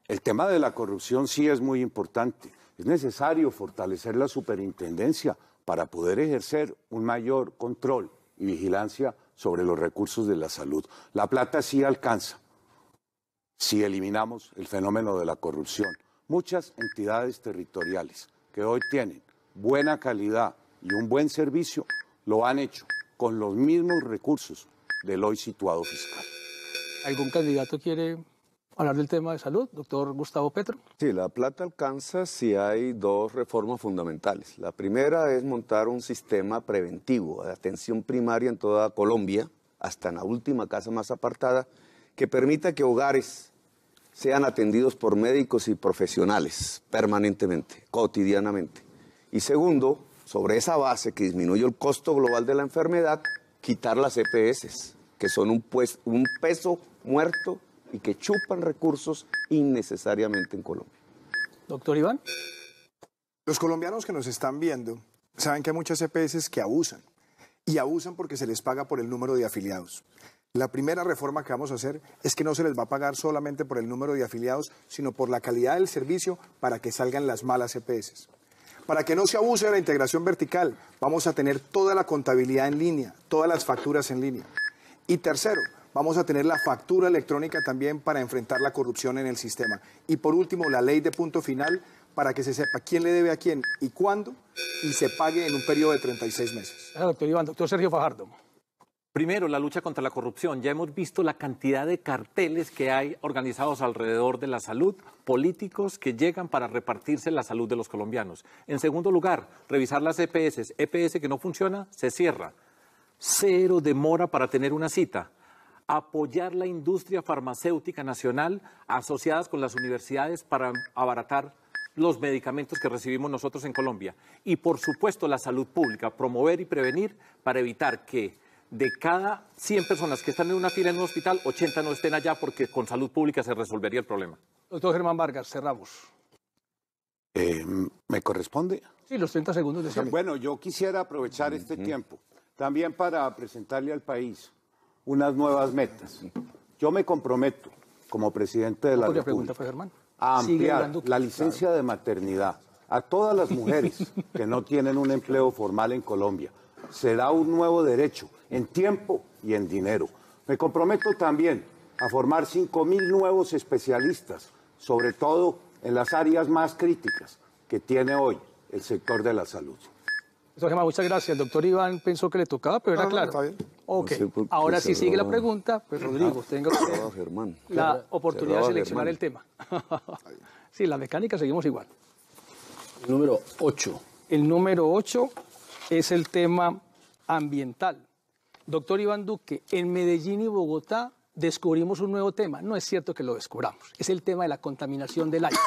El tema de la corrupción sí es muy importante. Es necesario fortalecer la superintendencia para poder ejercer un mayor control y vigilancia sobre los recursos de la salud. La plata sí alcanza si eliminamos el fenómeno de la corrupción. Muchas entidades territoriales que hoy tienen buena calidad y un buen servicio lo han hecho con los mismos recursos del hoy situado fiscal. ¿Algún candidato quiere hablar del tema de salud, doctor Gustavo Petro? Sí, la plata alcanza si hay 2 reformas fundamentales. La primera es montar un sistema preventivo de atención primaria en toda Colombia, hasta en la última casa más apartada, que permita que hogares sean atendidos por médicos y profesionales permanentemente, cotidianamente. Y segundo, sobre esa base que disminuye el costo global de la enfermedad, quitar las EPS, que son un peso muerto y que chupan recursos innecesariamente en Colombia. Doctor Iván. Los colombianos que nos están viendo saben que hay muchas EPS que abusan. Y abusan porque se les paga por el número de afiliados. La primera reforma que vamos a hacer es que no se les va a pagar solamente por el número de afiliados, sino por la calidad del servicio para que salgan las malas EPS. Para que no se abuse de la integración vertical, vamos a tener toda la contabilidad en línea, todas las facturas en línea. Y tercero, vamos a tener la factura electrónica también para enfrentar la corrupción en el sistema. Y por último, la ley de punto final para que se sepa quién le debe a quién y cuándo y se pague en un periodo de 36 meses. Doctor Iván, doctor Sergio Fajardo. Primero, la lucha contra la corrupción. Ya hemos visto la cantidad de carteles que hay organizados alrededor de la salud, políticos que llegan para repartirse la salud de los colombianos. En segundo lugar, revisar las EPS. EPS que no funciona, se cierra. 0 demora para tener una cita. Apoyar la industria farmacéutica nacional asociadas con las universidades para abaratar los medicamentos que recibimos nosotros en Colombia. Y, por supuesto, la salud pública, promover y prevenir para evitar que de cada 100 personas que están en una fila en un hospital, 80 no estén allá porque con salud pública se resolvería el problema. Doctor Germán Vargas, cerramos. ¿Me corresponde? Sí, los 30 segundos de cierre. Bueno, yo quisiera aprovechar este tiempo también para presentarle al país unas nuevas metas. Yo me comprometo, como presidente de la República, pregunta fue Germán, a ampliar la licencia de maternidad a todas las mujeres que no tienen un empleo formal en Colombia. Será un nuevo derecho en tiempo y en dinero. Me comprometo también a formar 5.000 nuevos especialistas, sobre todo en las áreas más críticas que tiene hoy el sector de la salud. Doctor Germán, muchas gracias. El doctor Iván pensó que le tocaba, pero era claro. Está bien. Ok, No sé ahora sí sigue la pregunta, pues Rodrigo, tenga usted Germán. la oportunidad de seleccionar Germán. el tema. Sí, la mecánica seguimos igual. Número 8. El número 8 es el tema ambiental. Doctor Iván Duque, en Medellín y Bogotá descubrimos un nuevo tema. No es cierto que lo descubramos. Es el tema de la contaminación del aire.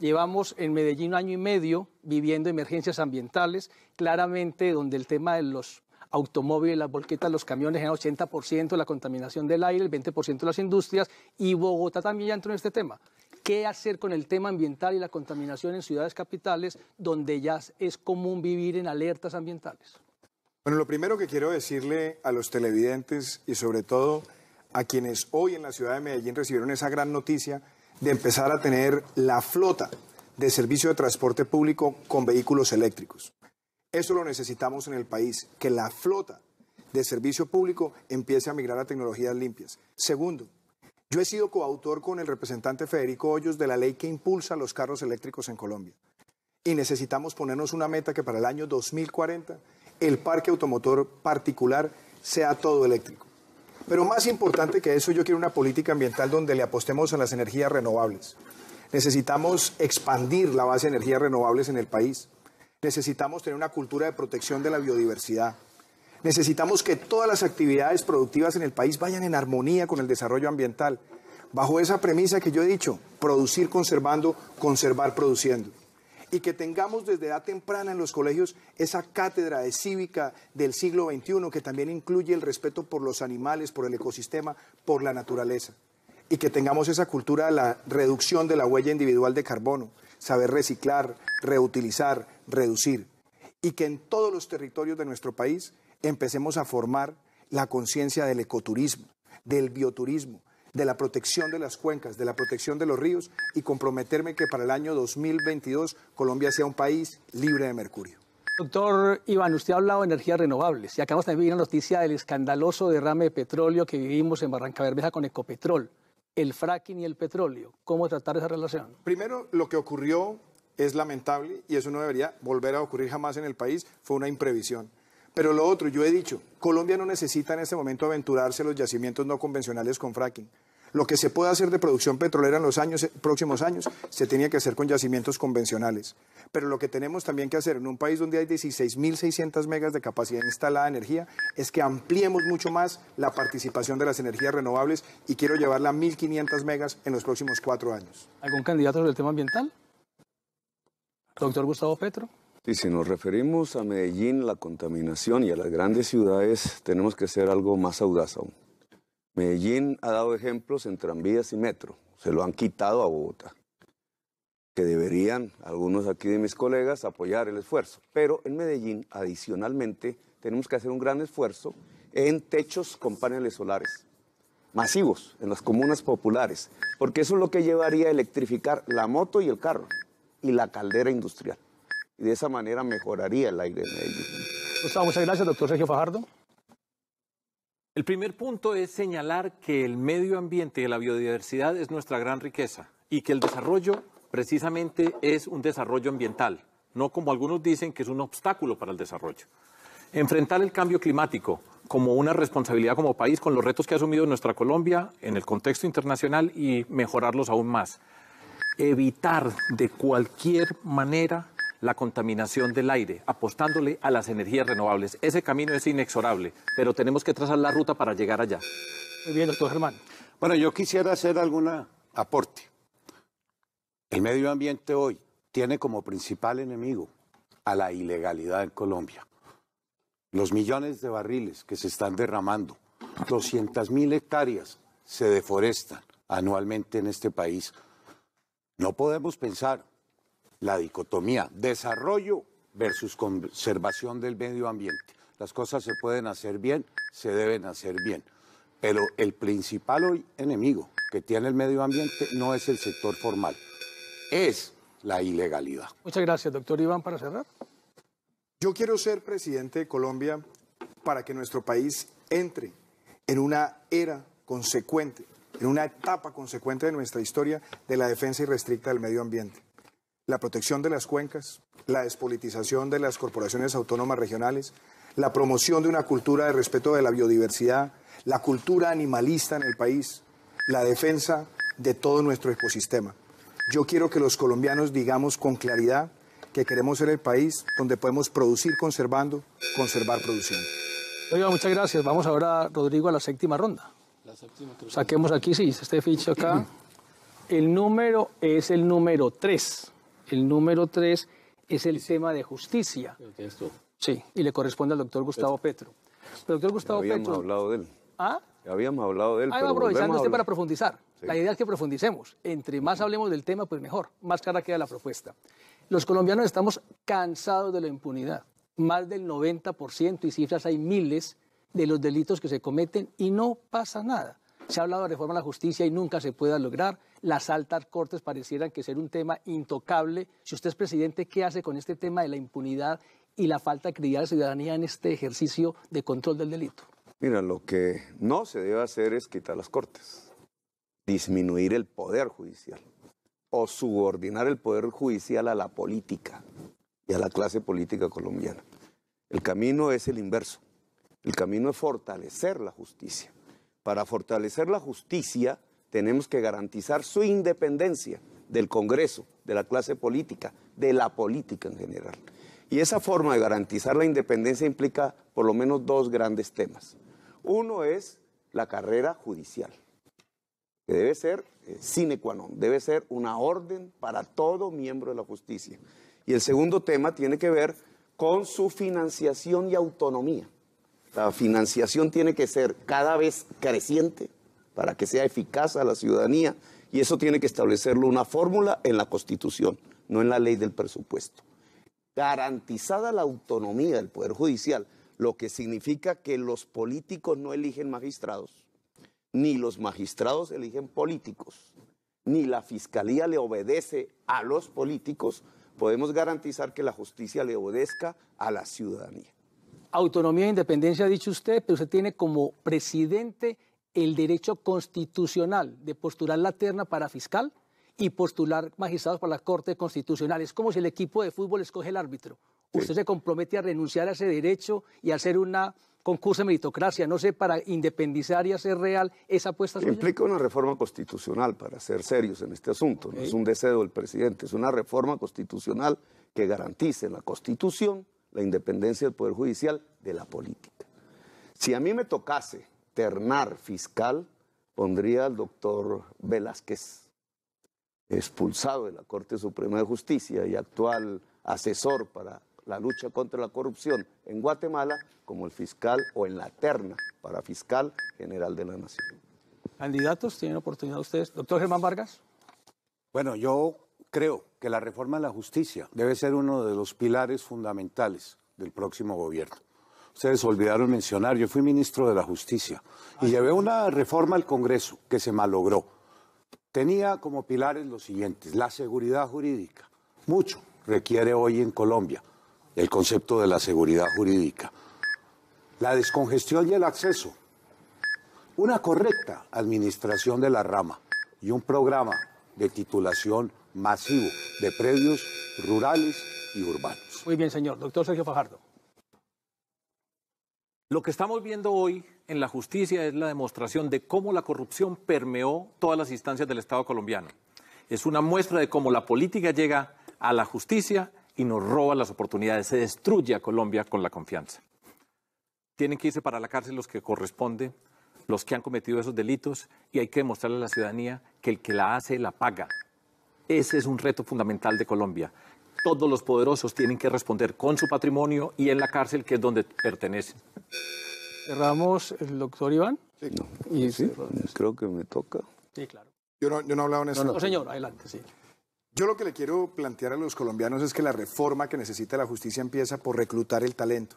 Llevamos en Medellín 1 año y medio viviendo emergencias ambientales, claramente donde el tema de los automóviles, las volquetas, los camiones, en 80% de la contaminación del aire, el 20% de las industrias, y Bogotá también ya entró en este tema. ¿Qué hacer con el tema ambiental y la contaminación en ciudades capitales donde ya es común vivir en alertas ambientales? Bueno, lo primero que quiero decirle a los televidentes y sobre todo a quienes hoy en la ciudad de Medellín recibieron esa gran noticia de empezar a tener la flota de servicio de transporte público con vehículos eléctricos. Eso lo necesitamos en el país, que la flota de servicio público empiece a migrar a tecnologías limpias. Segundo, yo he sido coautor con el representante Federico Hoyos de la ley que impulsa los carros eléctricos en Colombia. Y necesitamos ponernos una meta que para el año 2040 el parque automotor particular sea todo eléctrico. Pero más importante que eso, yo quiero una política ambiental donde le apostemos a las energías renovables. Necesitamos expandir la base de energías renovables en el país. Necesitamos tener una cultura de protección de la biodiversidad. Necesitamos que todas las actividades productivas en el país vayan en armonía con el desarrollo ambiental. Bajo esa premisa que yo he dicho, producir conservando, conservar produciendo. Y que tengamos desde edad temprana en los colegios esa cátedra de cívica del siglo XXI que también incluye el respeto por los animales, por el ecosistema, por la naturaleza. Y que tengamos esa cultura de la reducción de la huella individual de carbono, saber reciclar, reutilizar, reducir. Y que en todos los territorios de nuestro país empecemos a formar la conciencia del ecoturismo, del bioturismo, de la protección de las cuencas, de la protección de los ríos y comprometerme que para el año 2022 Colombia sea un país libre de mercurio. Doctor Iván, usted ha hablado de energías renovables y acabamos también de ver una noticia del escandaloso derrame de petróleo que vivimos en Barrancabermeja con Ecopetrol, el fracking y el petróleo. ¿Cómo tratar esa relación? Primero, lo que ocurrió es lamentable y eso no debería volver a ocurrir jamás en el país, fue una imprevisión. Pero lo otro, yo he dicho, Colombia no necesita en este momento aventurarse a los yacimientos no convencionales con fracking. Lo que se puede hacer de producción petrolera en los próximos años se tenía que hacer con yacimientos convencionales. Pero lo que tenemos también que hacer en un país donde hay 16.600 megas de capacidad instalada de energía es que ampliemos mucho más la participación de las energías renovables y quiero llevarla a 1.500 megas en los próximos 4 años. ¿Algún candidato sobre el tema ambiental? Doctor Gustavo Petro. Sí, si nos referimos a Medellín, la contaminación y a las grandes ciudades, tenemos que ser algo más audaz aún. Medellín ha dado ejemplos en tranvías y metro, se lo han quitado a Bogotá. que deberían algunos aquí de mis colegas apoyar el esfuerzo. Pero en Medellín, adicionalmente, tenemos que hacer un gran esfuerzo en techos con paneles solares masivos en las comunas populares, porque eso es lo que llevaría a electrificar la moto y el carro y la caldera industrial. Y de esa manera mejoraría el aire de Medellín. Gustavo, muchas gracias, doctor Sergio Fajardo. El primer punto es señalar que el medio ambiente y la biodiversidad es nuestra gran riqueza y que el desarrollo precisamente es un desarrollo ambiental, no como algunos dicen que es un obstáculo para el desarrollo. Enfrentar el cambio climático como una responsabilidad como país con los retos que ha asumido nuestra Colombia en el contexto internacional y mejorarlos aún más. Evitar de cualquier manera la contaminación del aire, apostándole a las energías renovables. Ese camino es inexorable, pero tenemos que trazar la ruta para llegar allá. Muy bien, doctor Germán. Bueno, yo quisiera hacer algún aporte. El medio ambiente hoy tiene como principal enemigo a la ilegalidad en Colombia. Los millones de barriles que se están derramando, 200.000 hectáreas se deforestan anualmente en este país. No podemos pensar la dicotomía desarrollo versus conservación del medio ambiente. Las cosas se pueden hacer bien, se deben hacer bien, pero el principal hoy enemigo que tiene el medio ambiente no es el sector formal, es la ilegalidad. Muchas gracias, doctor Iván, para cerrar. Yo quiero ser presidente de Colombia para que nuestro país entre en una era consecuente, en una etapa consecuente de nuestra historia de la defensa irrestricta del medio ambiente. La protección de las cuencas, la despolitización de las corporaciones autónomas regionales, la promoción de una cultura de respeto de la biodiversidad, la cultura animalista en el país, la defensa de todo nuestro ecosistema. Yo quiero que los colombianos digamos con claridad que queremos ser el país donde podemos producir conservando, conservar produciendo. Oiga, muchas gracias. Vamos ahora, Rodrigo, a la séptima ronda. Saquemos aquí, sí, este ficho acá. El número es el número 3. El número 3 es el tema de justicia. Sí, y le corresponde al doctor Gustavo Petro. Pero doctor Gustavo Petro... Habíamos hablado de él. ¿Ah? Ya habíamos hablado de él. Ahí va aprovechando usted para profundizar. Sí. La idea es que profundicemos. Entre más hablemos del tema, pues mejor. Más clara queda la propuesta. Los colombianos estamos cansados de la impunidad. Más del 90%, y cifras hay miles, de los delitos que se cometen y no pasa nada. Se ha hablado de reforma a la justicia y nunca se pueda lograr. Las altas cortes parecieran que ser un tema intocable. Si usted es presidente, ¿qué hace con este tema de la impunidad y la falta de credibilidad de la ciudadanía en este ejercicio de control del delito? Mira, lo que no se debe hacer es quitar las cortes, disminuir el poder judicial o subordinar el poder judicial a la política y a la clase política colombiana. El camino es el inverso. El camino es fortalecer la justicia. Para fortalecer la justicia tenemos que garantizar su independencia del Congreso, de la clase política, de la política en general. Y esa forma de garantizar la independencia implica por lo menos dos grandes temas. Uno es la carrera judicial, que debe ser sine qua non, debe ser una orden para todo miembro de la justicia. Y el segundo tema tiene que ver con su financiación y autonomía. La financiación tiene que ser cada vez creciente para que sea eficaz a la ciudadanía, y eso tiene que establecerlo una fórmula en la Constitución, no en la ley del presupuesto. Garantizada la autonomía del Poder Judicial, lo que significa que los políticos no eligen magistrados, ni los magistrados eligen políticos, ni la Fiscalía le obedece a los políticos, podemos garantizar que la justicia le obedezca a la ciudadanía. Autonomía e independencia ha dicho usted, pero usted tiene como presidente el derecho constitucional de postular la terna para fiscal y postular magistrados para la Corte Constitucional. Es como si el equipo de fútbol escoge el árbitro. Sí. Usted se compromete a renunciar a ese derecho y a hacer una concurso de meritocracia, no sé, para independizar y hacer real esa apuesta suya. Implica una reforma constitucional, para ser serios en este asunto. Okay. No es un deseo del presidente, es una reforma constitucional que garantice en la Constitución la independencia del Poder Judicial de la política. Si a mí me tocase ternar fiscal, pondría al doctor Velázquez, expulsado de la Corte Suprema de Justicia y actual asesor para la lucha contra la corrupción en Guatemala, como el fiscal o en la terna para fiscal general de la Nación. ¿Candidatos? ¿Tienen oportunidad ustedes? Doctor Germán Vargas. Bueno, yo creo que la reforma de la justicia debe ser uno de los pilares fundamentales del próximo gobierno. Ustedes olvidaron mencionar, yo fui ministro de la Justicia y llevé una reforma al Congreso que se malogró. Tenía como pilares los siguientes: la seguridad jurídica. Mucho requiere hoy en Colombia el concepto de la seguridad jurídica. La descongestión y el acceso. Una correcta administración de la rama y un programa de titulación masivo de predios rurales y urbanos. Muy bien, señor. Doctor Sergio Fajardo. Lo que estamos viendo hoy en la justicia es la demostración de cómo la corrupción permeó todas las instancias del Estado colombiano. Es una muestra de cómo la política llega a la justicia y nos roba las oportunidades, se destruye a Colombia con la confianza. Tienen que irse para la cárcel los que corresponden, los que han cometido esos delitos, y hay que demostrarle a la ciudadanía que el que la hace, la paga. Ese es un reto fundamental de Colombia. Todos los poderosos tienen que responder con su patrimonio y en la cárcel, que es donde pertenecen. Cerramos, el doctor Iván. Sí, creo que me toca. Sí, claro. Yo no he hablado en eso. No, señor, adelante, sí. Yo lo que le quiero plantear a los colombianos es que la reforma que necesita la justicia empieza por reclutar el talento.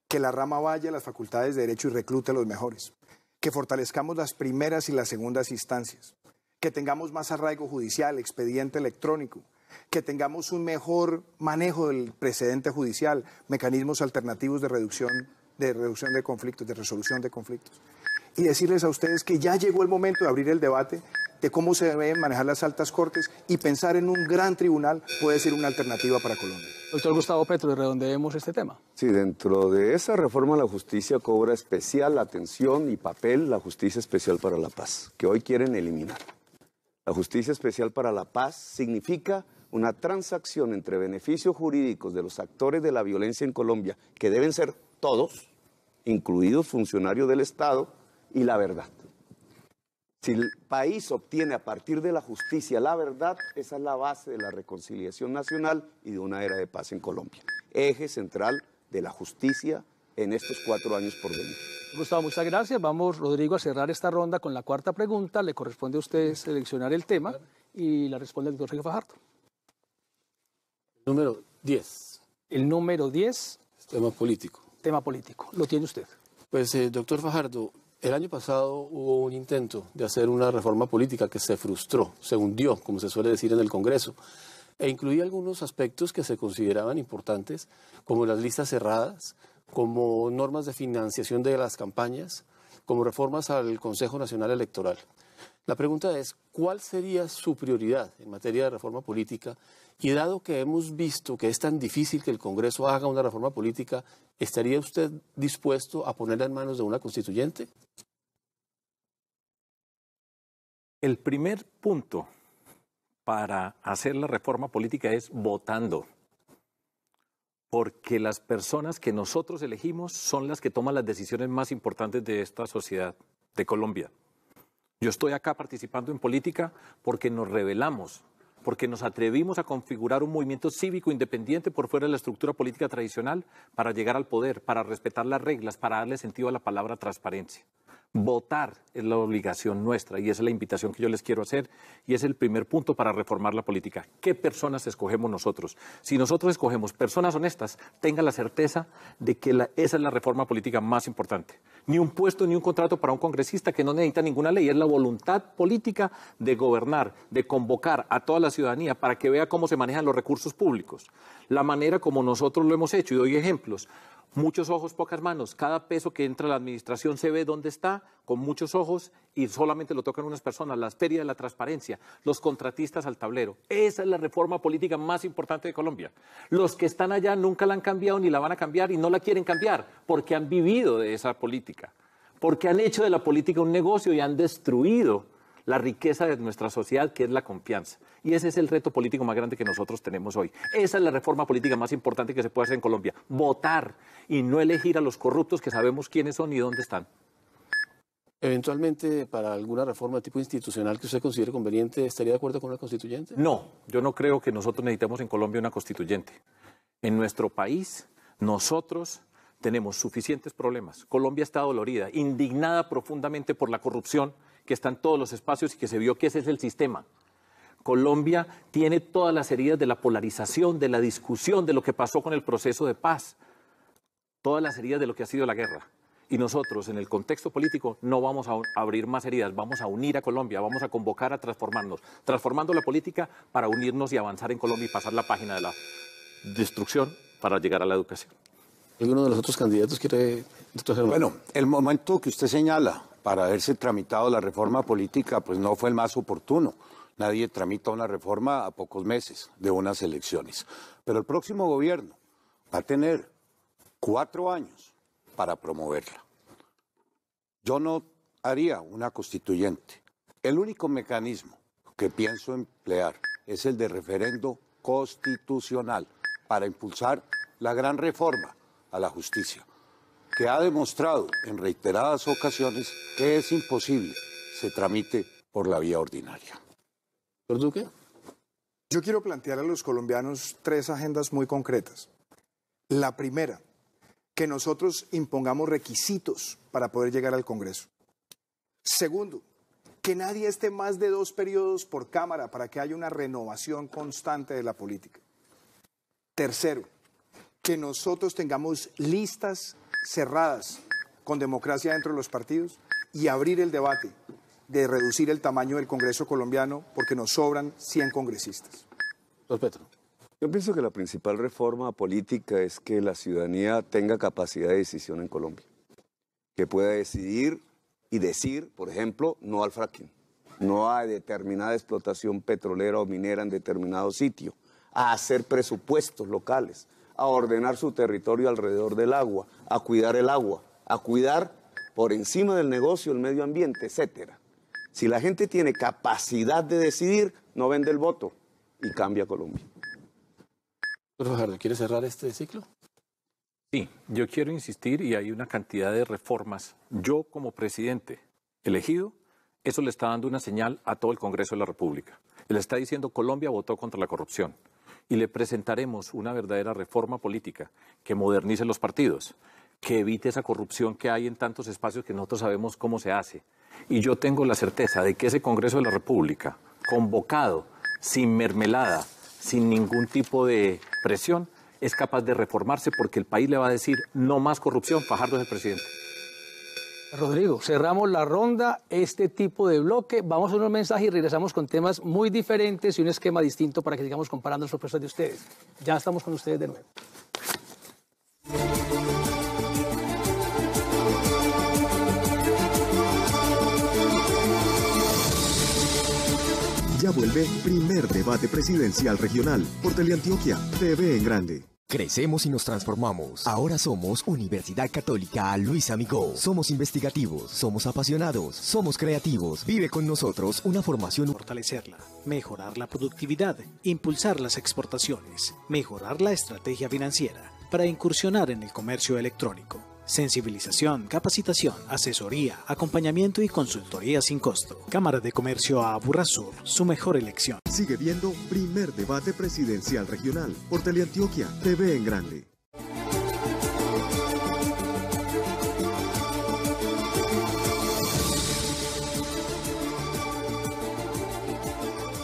Que la rama vaya a las facultades de Derecho y reclute a los mejores. Que fortalezcamos las primeras y las segundas instancias. Que tengamos más arraigo judicial, expediente electrónico. Que tengamos un mejor manejo del precedente judicial, mecanismos alternativos de reducción de conflictos, de resolución de conflictos. Y decirles a ustedes que ya llegó el momento de abrir el debate de cómo se deben manejar las altas cortes, y pensar en un gran tribunal puede ser una alternativa para Colombia. Doctor Gustavo Petro, redondeemos este tema. Sí, dentro de esa reforma la justicia cobra especial atención y papel la Justicia Especial para la Paz, que hoy quieren eliminar. La Justicia Especial para la Paz significa una transacción entre beneficios jurídicos de los actores de la violencia en Colombia, que deben ser todos, incluidos funcionarios del Estado, y la verdad. Si el país obtiene a partir de la justicia la verdad, esa es la base de la reconciliación nacional y de una era de paz en Colombia. Eje central de la justicia en estos 4 años por venir. Gustavo, muchas gracias. Vamos, Rodrigo, a cerrar esta ronda con la cuarta pregunta. Le corresponde a usted seleccionar el tema y la responde el doctor Sergio Fajardo. Número 10. El número 10. Tema político. Tema político. Lo tiene usted. Pues, doctor Fajardo, el año pasado hubo un intento de hacer una reforma política que se frustró, se hundió, como se suele decir en el Congreso, e incluía algunos aspectos que se consideraban importantes, como las listas cerradas, como normas de financiación de las campañas, como reformas al Consejo Nacional Electoral. La pregunta es, ¿cuál sería su prioridad en materia de reforma política? Y dado que hemos visto que es tan difícil que el Congreso haga una reforma política, ¿estaría usted dispuesto a ponerla en manos de una constituyente? El primer punto para hacer la reforma política es votando. Porque las personas que nosotros elegimos son las que toman las decisiones más importantes de esta sociedad, de Colombia. Yo estoy acá participando en política porque nos rebelamos, porque nos atrevimos a configurar un movimiento cívico independiente por fuera de la estructura política tradicional para llegar al poder, para respetar las reglas, para darle sentido a la palabra transparencia. Votar es la obligación nuestra y esa es la invitación que yo les quiero hacer y es el primer punto para reformar la política. ¿Qué personas escogemos nosotros? Si nosotros escogemos personas honestas, tenga la certeza de que esa es la reforma política más importante. Ni un puesto ni un contrato para un congresista que no necesita ninguna ley, es la voluntad política de gobernar, de convocar a toda la ciudadanía para que vea cómo se manejan los recursos públicos. La manera como nosotros lo hemos hecho, y doy ejemplos. Muchos ojos, pocas manos. Cada peso que entra a la administración se ve dónde está, con muchos ojos, y solamente lo tocan unas personas. La feria de la transparencia, los contratistas al tablero. Esa es la reforma política más importante de Colombia. Los que están allá nunca la han cambiado ni la van a cambiar y no la quieren cambiar porque han vivido de esa política, porque han hecho de la política un negocio y han destruido la riqueza de nuestra sociedad, que es la confianza. Y ese es el reto político más grande que nosotros tenemos hoy. Esa es la reforma política más importante que se puede hacer en Colombia. Votar y no elegir a los corruptos que sabemos quiénes son y dónde están. Eventualmente, para alguna reforma de tipo institucional que usted considere conveniente, ¿estaría de acuerdo con una constituyente? No, yo no creo que nosotros necesitemos en Colombia una constituyente. En nuestro país, nosotros tenemos suficientes problemas. Colombia está dolorida, indignada profundamente por la corrupción que está en todos los espacios y que se vio que ese es el sistema. Colombia tiene todas las heridas de la polarización, de la discusión, de lo que pasó con el proceso de paz, todas las heridas de lo que ha sido la guerra. Y nosotros, en el contexto político, no vamos a abrir más heridas, vamos a unir a Colombia, vamos a convocar a transformarnos, transformando la política para unirnos y avanzar en Colombia y pasar la página de la destrucción para llegar a la educación. ¿Alguno de los otros candidatos quiere...? Bueno, el momento que usted señala para haberse tramitado la reforma política, pues no fue el más oportuno. Nadie tramita una reforma a pocos meses de unas elecciones. Pero el próximo gobierno va a tener 4 años para promoverla. Yo no haría una constituyente. El único mecanismo que pienso emplear es el de referendo constitucional para impulsar la gran reforma a la justicia, que ha demostrado en reiteradas ocasiones que es imposible se tramite por la vía ordinaria. ¿Por Duque? Yo quiero plantear a los colombianos 3 agendas muy concretas. La primera, que nosotros impongamos requisitos para poder llegar al Congreso. Segundo, que nadie esté más de 2 periodos por Cámara para que haya una renovación constante de la política. Tercero, que nosotros tengamos listas cerradas con democracia dentro de los partidos y abrir el debate de reducir el tamaño del Congreso colombiano porque nos sobran 100 congresistas. Don Petro. Yo pienso que la principal reforma política es que la ciudadanía tenga capacidad de decisión en Colombia, que pueda decidir y decir, por ejemplo, no al fracking, no a determinada explotación petrolera o minera en determinado sitio, a hacer presupuestos locales, a ordenar su territorio alrededor del agua, a cuidar el agua, a cuidar por encima del negocio el medio ambiente, etcétera. Si la gente tiene capacidad de decidir, no vende el voto y cambia Colombia. Profesor Fajardo, ¿quiere cerrar este ciclo? Sí, yo quiero insistir y hay una cantidad de reformas. Yo como presidente elegido, eso le está dando una señal a todo el Congreso de la República. Le está diciendo Colombia votó contra la corrupción y le presentaremos una verdadera reforma política que modernice los partidos, que evite esa corrupción que hay en tantos espacios que nosotros sabemos cómo se hace. Y yo tengo la certeza de que ese Congreso de la República, convocado, sin mermelada, sin ningún tipo de presión, es capaz de reformarse porque el país le va a decir no más corrupción, Fajardo es el presidente. Rodrigo, cerramos la ronda, este tipo de bloque, vamos a unos mensajes y regresamos con temas muy diferentes y un esquema distinto para que sigamos comparando las propuestas de ustedes. Ya estamos con ustedes de nuevo. Ya vuelve Primer Debate Presidencial Regional por Teleantioquia, TV en Grande. Crecemos y nos transformamos. Ahora somos Universidad Católica Luis Amigó. Somos investigativos, somos apasionados, somos creativos. Vive con nosotros una formación. Fortalecerla, mejorar la productividad, impulsar las exportaciones, mejorar la estrategia financiera para incursionar en el comercio electrónico. Sensibilización, capacitación, asesoría, acompañamiento y consultoría sin costo. Cámara de Comercio Aburrasur, su mejor elección. Sigue viendo Primer Debate Presidencial Regional por Teleantioquia, TV en Grande.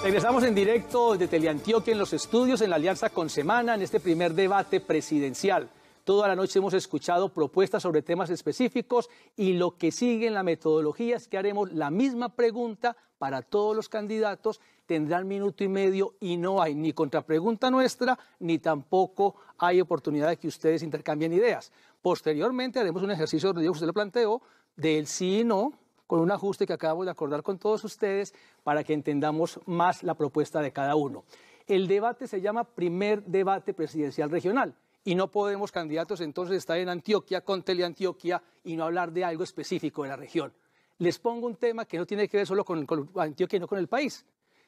Regresamos en directo de Teleantioquia en los estudios en la alianza con Semana en este primer debate presidencial. Toda la noche hemos escuchado propuestas sobre temas específicos y lo que sigue en la metodología es que haremos la misma pregunta para todos los candidatos, tendrán minuto y medio y no hay ni contrapregunta nuestra ni tampoco hay oportunidad de que ustedes intercambien ideas. Posteriormente haremos un ejercicio, Rodrigo, que usted lo planteó, del sí y no, con un ajuste que acabamos de acordar con todos ustedes para que entendamos más la propuesta de cada uno. El debate se llama Primer Debate Presidencial Regional. Y no podemos, candidatos, entonces estar en Antioquia con Teleantioquia y no hablar de algo específico de la región. Les pongo un tema que no tiene que ver solo con Antioquia y no con el país.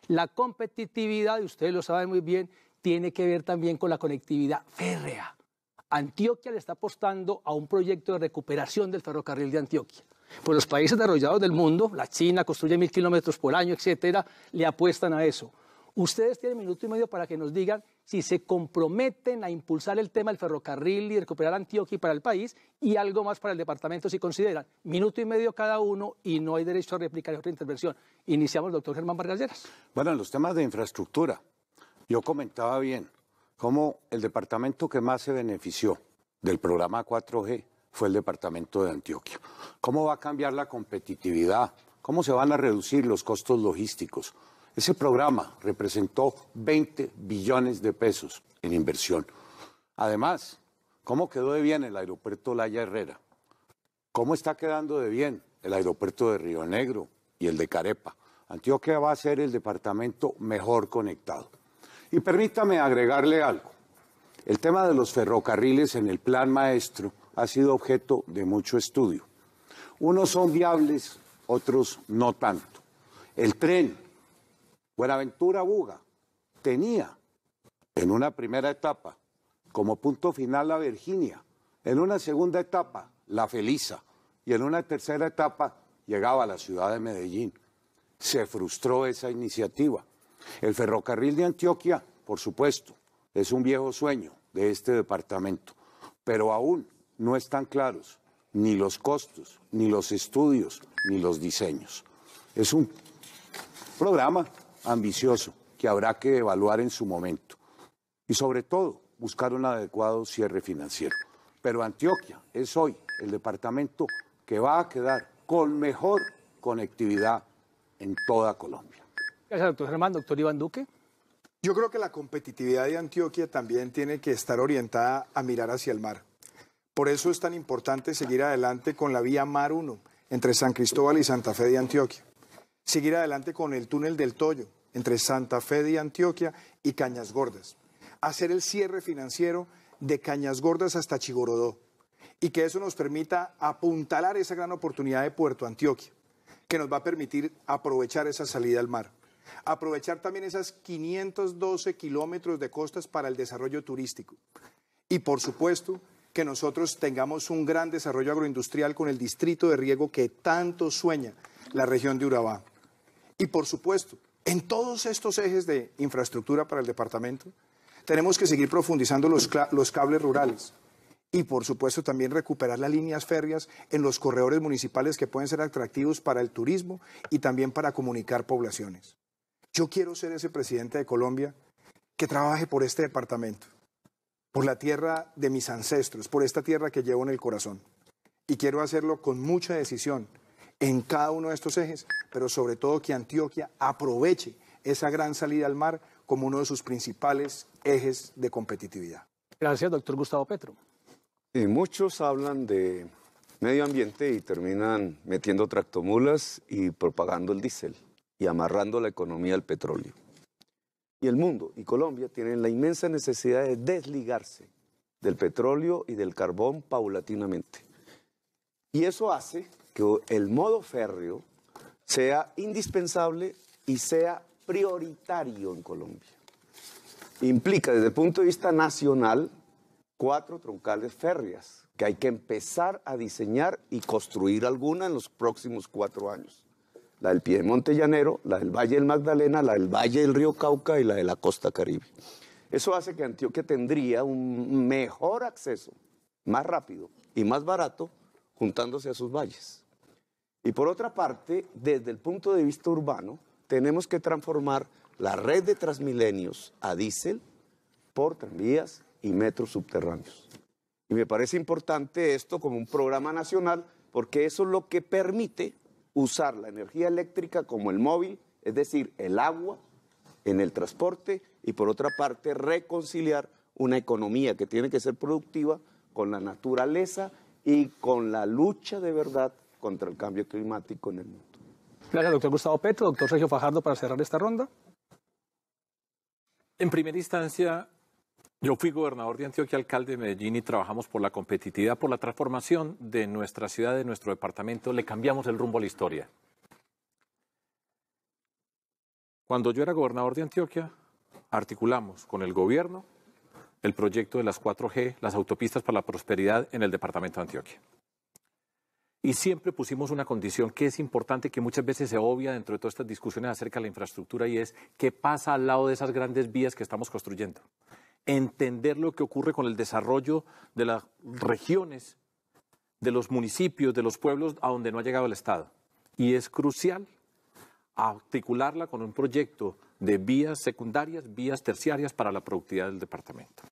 La competitividad, y ustedes lo saben muy bien, tiene que ver también con la conectividad férrea. Antioquia le está apostando a un proyecto de recuperación del ferrocarril de Antioquia. Pues los países desarrollados del mundo, la China construye 1000 kilómetros por año, etcétera, le apuestan a eso. Ustedes tienen minuto y medio para que nos digan si se comprometen a impulsar el tema del ferrocarril y recuperar Antioquia para el país, y algo más para el departamento si consideran. Minuto y medio cada uno y no hay derecho a réplica y otra intervención. Iniciamos, doctor Germán Vargas Lleras. Bueno, en los temas de infraestructura, yo comentaba bien cómo el departamento que más se benefició del programa 4G fue el departamento de Antioquia. ¿Cómo va a cambiar la competitividad? ¿Cómo se van a reducir los costos logísticos? Ese programa representó 20 billones de pesos en inversión. Además, ¿cómo quedó de bien el aeropuerto Laya Herrera? ¿Cómo está quedando de bien el aeropuerto de Río Negro y el de Carepa? Antioquia va a ser el departamento mejor conectado. Y permítame agregarle algo. El tema de los ferrocarriles en el Plan Maestro ha sido objeto de mucho estudio. Unos son viables, otros no tanto. El tren Buenaventura-Buga tenía en una primera etapa como punto final la Virginia, en una segunda etapa la Felisa y en una tercera etapa llegaba a la ciudad de Medellín. Se frustró esa iniciativa. El ferrocarril de Antioquia, por supuesto, es un viejo sueño de este departamento, pero aún no están claros ni los costos, ni los estudios, ni los diseños. Es un programa ambicioso que habrá que evaluar en su momento y sobre todo buscar un adecuado cierre financiero. Pero Antioquia es hoy el departamento que va a quedar con mejor conectividad en toda Colombia. Gracias, doctor Germán. Doctor Iván Duque. Yo creo que la competitividad de Antioquia también tiene que estar orientada a mirar hacia el mar. Por eso es tan importante seguir adelante con la vía Mar 1 entre San Cristóbal y Santa Fe de Antioquia. Seguir adelante con el túnel del Toyo entre Santa Fe de Antioquia y Cañas Gordas. Hacer el cierre financiero de Cañas Gordas hasta Chigorodó y que eso nos permita apuntalar esa gran oportunidad de Puerto Antioquia, que nos va a permitir aprovechar esa salida al mar. Aprovechar también esas 512 kilómetros de costas para el desarrollo turístico. Y por supuesto que nosotros tengamos un gran desarrollo agroindustrial con el distrito de riego que tanto sueña la región de Urabá. Y por supuesto, en todos estos ejes de infraestructura para el departamento, tenemos que seguir profundizando los cables rurales. Y por supuesto también recuperar las líneas férreas en los corredores municipales que pueden ser atractivos para el turismo y también para comunicar poblaciones. Yo quiero ser ese presidente de Colombia que trabaje por este departamento, por la tierra de mis ancestros, por esta tierra que llevo en el corazón. Y quiero hacerlo con mucha decisión en cada uno de estos ejes, pero sobre todo que Antioquia aproveche esa gran salida al mar como uno de sus principales ejes de competitividad. Gracias, doctor Gustavo Petro. Y muchos hablan de medio ambiente y terminan metiendo tractomulas y propagando el diésel y amarrando la economía al petróleo. Y el mundo y Colombia tienen la inmensa necesidad de desligarse del petróleo y del carbón paulatinamente. Y eso hace que el modo férreo sea indispensable y sea prioritario en Colombia. Implica desde el punto de vista nacional 4 troncales férreas que hay que empezar a diseñar y construir alguna en los próximos 4 años. La del Piedemonte Llanero, la del Valle del Magdalena, la del Valle del Río Cauca y la de la Costa Caribe. Eso hace que Antioquia tendría un mejor acceso, más rápido y más barato, juntándose a sus valles. Y por otra parte, desde el punto de vista urbano, tenemos que transformar la red de Transmilenios a diésel por tranvías y metros subterráneos. Y me parece importante esto como un programa nacional, porque eso es lo que permite usar la energía eléctrica como el móvil, es decir, el agua en el transporte, y por otra parte reconciliar una economía que tiene que ser productiva con la naturaleza y con la lucha de verdad contra el cambio climático en el mundo. Gracias, doctor Gustavo Petro. Doctor Sergio Fajardo, para cerrar esta ronda. En primera instancia, yo fui gobernador de Antioquia, alcalde de Medellín, y trabajamos por la competitividad, por la transformación de nuestra ciudad, de nuestro departamento. Le cambiamos el rumbo a la historia. Cuando yo era gobernador de Antioquia, articulamos con el gobierno el proyecto de las 4G, las autopistas para la prosperidad en el departamento de Antioquia. Y siempre pusimos una condición que es importante, que muchas veces se obvia dentro de todas estas discusiones acerca de la infraestructura, y es qué pasa al lado de esas grandes vías que estamos construyendo. Entender lo que ocurre con el desarrollo de las regiones, de los municipios, de los pueblos a donde no ha llegado el Estado. Y es crucial articularla con un proyecto de vías secundarias, vías terciarias para la productividad del departamento.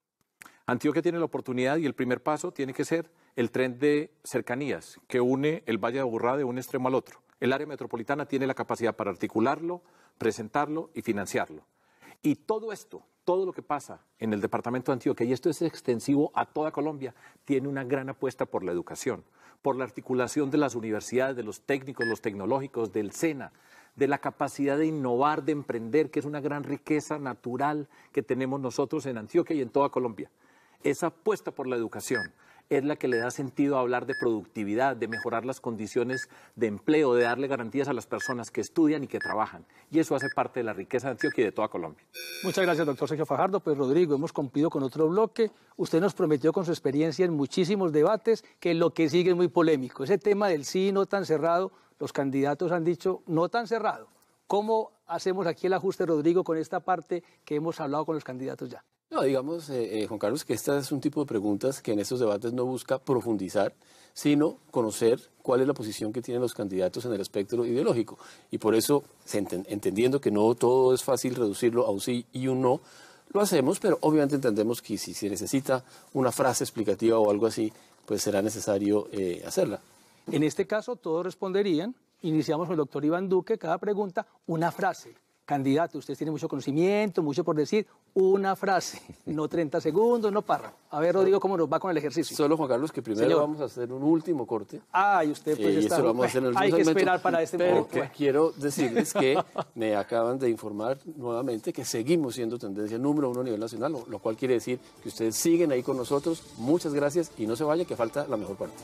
Antioquia tiene la oportunidad, y el primer paso tiene que ser el tren de cercanías que une el Valle de Aburrá de un extremo al otro. El área metropolitana tiene la capacidad para articularlo, presentarlo y financiarlo. Y todo esto, todo lo que pasa en el departamento de Antioquia, y esto es extensivo a toda Colombia, tiene una gran apuesta por la educación, por la articulación de las universidades, de los técnicos, los tecnológicos, del SENA, de la capacidad de innovar, de emprender, que es una gran riqueza natural que tenemos nosotros en Antioquia y en toda Colombia. Esa apuesta por la educación es la que le da sentido a hablar de productividad, de mejorar las condiciones de empleo, de darle garantías a las personas que estudian y que trabajan. Y eso hace parte de la riqueza de Antioquia y de toda Colombia. Muchas gracias, doctor Sergio Fajardo. Pues Rodrigo, hemos cumplido con otro bloque. Usted nos prometió con su experiencia en muchísimos debates que lo que sigue es muy polémico. Ese tema del sí no tan cerrado, los candidatos han dicho no tan cerrado. ¿Cómo hacemos aquí el ajuste, Rodrigo, con esta parte que hemos hablado con los candidatos ya? No, digamos, Juan Carlos, que este es un tipo de preguntas que en estos debates no busca profundizar, sino conocer cuál es la posición que tienen los candidatos en el espectro ideológico. Y por eso, entendiendo que no todo es fácil reducirlo a un sí y un no, lo hacemos, pero obviamente entendemos que si se necesita una frase explicativa o algo así, pues será necesario hacerla. En este caso, todos responderían. Iniciamos con el doctor Iván Duque, cada pregunta, una frase. Candidato, usted tiene mucho conocimiento, mucho por decir, una frase, no 30 segundos, no párrafo. A ver, Rodrigo, ¿cómo nos va con el ejercicio? Solo, Juan Carlos, que primero vamos a hacer un último corte. Ah, y usted pues está... Eso lo vamos a hacer en el hay que segmento, esperar para este momento. Pero quiero decirles que me acaban de informar nuevamente que seguimos siendo tendencia número 1 a nivel nacional, lo cual quiere decir que ustedes siguen ahí con nosotros. Muchas gracias y no se vaya, que falta la mejor parte.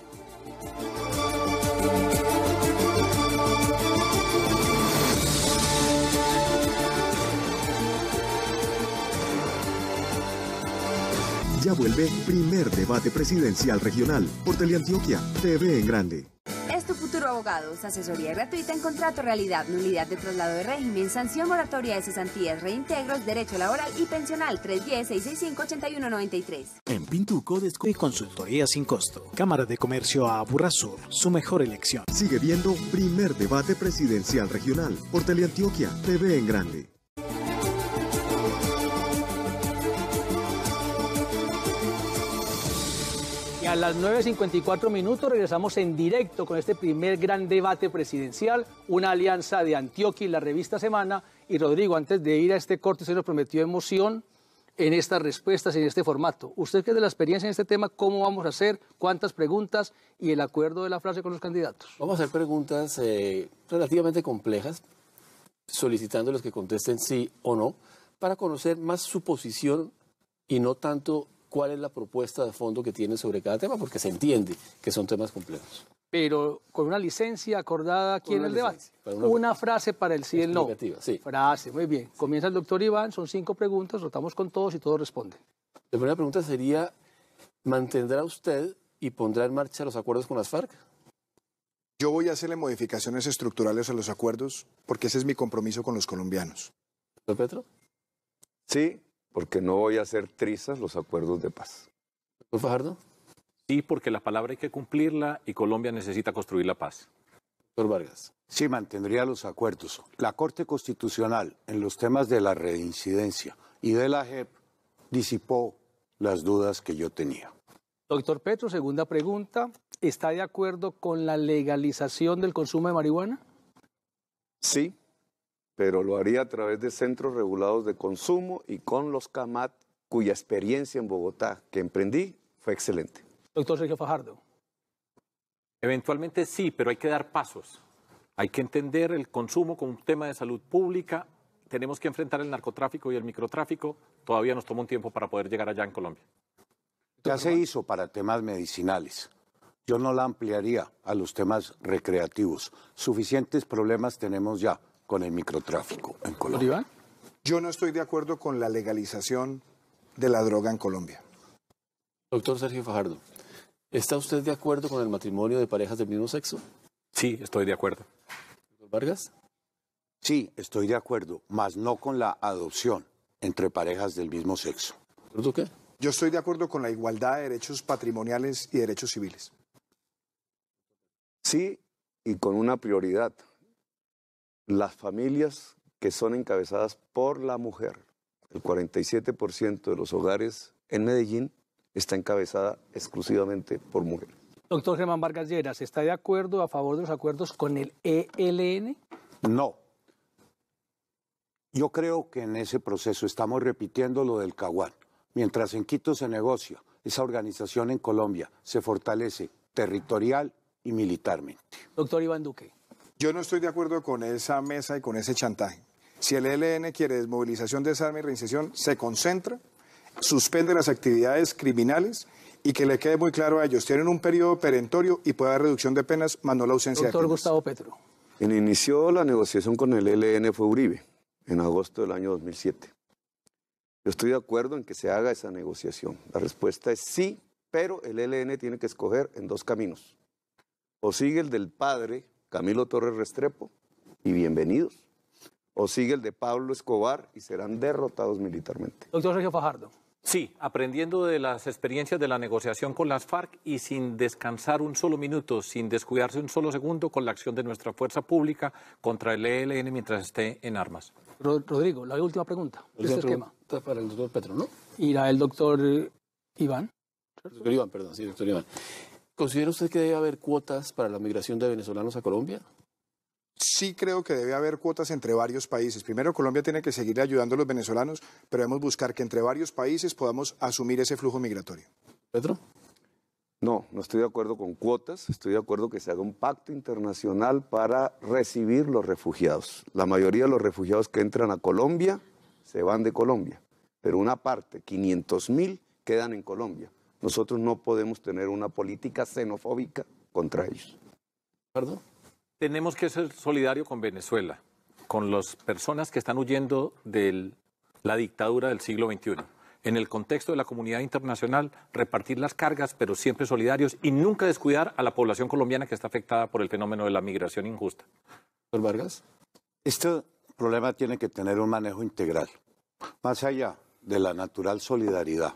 Ya vuelve Primer Debate Presidencial Regional por Teleantioquia, TV en Grande. Es tu futuro abogados, asesoría gratuita en contrato, realidad, nulidad de traslado de régimen, sanción moratoria de cesantías, reintegros, derecho laboral y pensional. 310-665-8193. En Pintuco descubre consultoría sin costo. Cámara de Comercio Aburrasur, su mejor elección. Sigue viendo Primer Debate Presidencial Regional por Teleantioquia, TV en Grande. Y a las 9:54 minutos regresamos en directo con este primer gran debate presidencial, una alianza de Antioquia y la revista Semana. Y Rodrigo, antes de ir a este corte, se nos prometió emoción en estas respuestas, en este formato. Usted que es de la experiencia en este tema, ¿cómo vamos a hacer? ¿Cuántas preguntas? Y el acuerdo de la frase con los candidatos. Vamos a hacer preguntas relativamente complejas, solicitándoles que contesten sí o no, para conocer más su posición y no tanto cuál es la propuesta de fondo que tienen sobre cada tema, porque se entiende que son temas complejos. Pero con una licencia acordada aquí en el debate. Una frase para el sí y el no. Sí. Frase, muy bien. Comienza el doctor Iván, son 5 preguntas, rotamos con todos y todos responden. La primera pregunta sería, ¿mantendrá usted y pondrá en marcha los acuerdos con las FARC? Yo voy a hacerle modificaciones estructurales a los acuerdos porque ese es mi compromiso con los colombianos. ¿Doctor Petro? Sí, porque no voy a hacer trizas los acuerdos de paz. ¿Doctor Fajardo? Sí, porque la palabra hay que cumplirla y Colombia necesita construir la paz. Doctor Vargas. Sí, mantendría los acuerdos. La Corte Constitucional, en los temas de la reincidencia y de la JEP, disipó las dudas que yo tenía. Doctor Petro, segunda pregunta. ¿Está de acuerdo con la legalización del consumo de marihuana? Sí, pero lo haría a través de centros regulados de consumo y con los CAMAT, cuya experiencia en Bogotá que emprendí fue excelente. Doctor Sergio Fajardo. Eventualmente sí, pero hay que dar pasos. Hay que entender el consumo como un tema de salud pública. Tenemos que enfrentar el narcotráfico y el microtráfico. Todavía nos toma un tiempo para poder llegar allá en Colombia. Ya se hizo para temas medicinales. Yo no la ampliaría a los temas recreativos. Suficientes problemas tenemos ya con el microtráfico en Colombia. ¿Iván? Yo no estoy de acuerdo con la legalización de la droga en Colombia. Doctor Sergio Fajardo. ¿Está usted de acuerdo con el matrimonio de parejas del mismo sexo? Sí, estoy de acuerdo. ¿Doctor Vargas? Sí, estoy de acuerdo, mas no con la adopción entre parejas del mismo sexo. ¿Doctor Duque? Yo estoy de acuerdo con la igualdad de derechos patrimoniales y derechos civiles. Sí, y con una prioridad. Las familias que son encabezadas por la mujer. El 47% de los hogares en Medellín está encabezada exclusivamente por mujeres. Doctor Germán Vargas Lleras, ¿está de acuerdo a favor de los acuerdos con el ELN? No. Yo creo que en ese proceso estamos repitiendo lo del Caguán. Mientras en Quito se negocia, esa organización en Colombia se fortalece territorial y militarmente. Doctor Iván Duque. Yo no estoy de acuerdo con esa mesa y con ese chantaje. Si el ELN quiere desmovilización, desarme y reinserción, se concentra, suspende las actividades criminales y que le quede muy claro a ellos, tienen un periodo perentorio y puede haber reducción de penas, más no la ausencia de Doctor penas. Gustavo Petro. Quien inició la negociación con el ELN fue Uribe, en agosto del año 2007. Yo estoy de acuerdo en que se haga esa negociación. La respuesta es sí, pero el ELN tiene que escoger en dos caminos. O sigue el del padre Camilo Torres Restrepo, y bienvenidos, o sigue el de Pablo Escobar y serán derrotados militarmente. Doctor Sergio Fajardo. Sí, aprendiendo de las experiencias de la negociación con las FARC y sin descansar un solo minuto, sin descuidarse un solo segundo con la acción de nuestra fuerza pública contra el ELN mientras esté en armas. Rodrigo, la última pregunta de este tema. Para el doctor Petro, ¿no? Irá el doctor Iván. Doctor Iván, perdón, sí, doctor Iván. ¿Considera usted que debe haber cuotas para la migración de venezolanos a Colombia? Sí creo que debe haber cuotas entre varios países. Primero, Colombia tiene que seguir ayudando a los venezolanos, pero debemos buscar que entre varios países podamos asumir ese flujo migratorio. ¿Petro? No, no estoy de acuerdo con cuotas, estoy de acuerdo que se haga un pacto internacional para recibir los refugiados. La mayoría de los refugiados que entran a Colombia se van de Colombia, pero una parte, 500.000, quedan en Colombia. Nosotros no podemos tener una política xenofóbica contra ellos. ¿Perdón? Tenemos que ser solidarios con Venezuela, con las personas que están huyendo de la dictadura del siglo XXI. En el contexto de la comunidad internacional, repartir las cargas, pero siempre solidarios y nunca descuidar a la población colombiana que está afectada por el fenómeno de la migración injusta. ¿Doctor Vargas? Este problema tiene que tener un manejo integral, más allá de la natural solidaridad.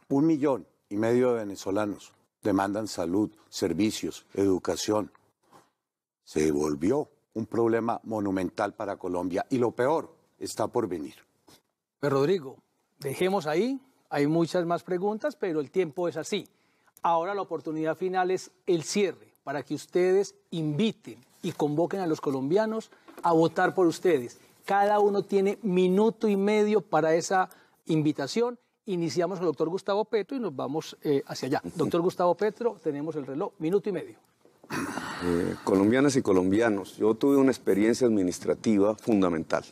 1,5 millones de venezolanos demandan salud, servicios, educación. Se volvió un problema monumental para Colombia y lo peor está por venir. Pues Rodrigo, dejemos ahí, hay muchas más preguntas, pero el tiempo es así. Ahora la oportunidad final es el cierre, para que ustedes inviten y convoquen a los colombianos a votar por ustedes. Cada uno tiene 1,5 minutos para esa invitación. Iniciamos con el doctor Gustavo Petro y nos vamos hacia allá. Doctor Gustavo Petro, tenemos el reloj, 1,5 minutos. Colombianas y colombianos, yo tuve una experiencia administrativa fundamental.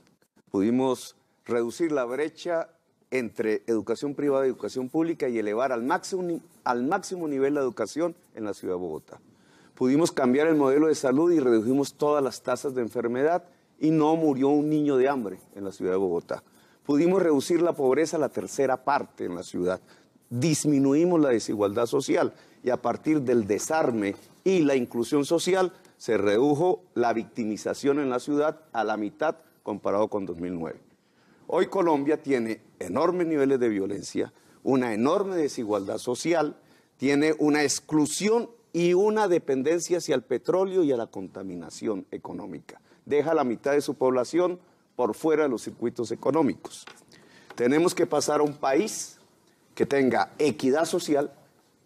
Pudimos reducir la brecha entre educación privada y educación pública y elevar al máximo nivel la educación en la ciudad de Bogotá. Pudimos cambiar el modelo de salud y redujimos todas las tasas de enfermedad y no murió un niño de hambre en la ciudad de Bogotá. Pudimos reducir la pobreza a la tercera parte en la ciudad. Disminuimos la desigualdad social y a partir del desarme y la inclusión social se redujo la victimización en la ciudad a la mitad comparado con 2009. Hoy Colombia tiene enormes niveles de violencia, una enorme desigualdad social, tiene una exclusión y una dependencia hacia el petróleo y a la contaminación económica. Deja la mitad de su población por fuera de los circuitos económicos. Tenemos que pasar a un país que tenga equidad social,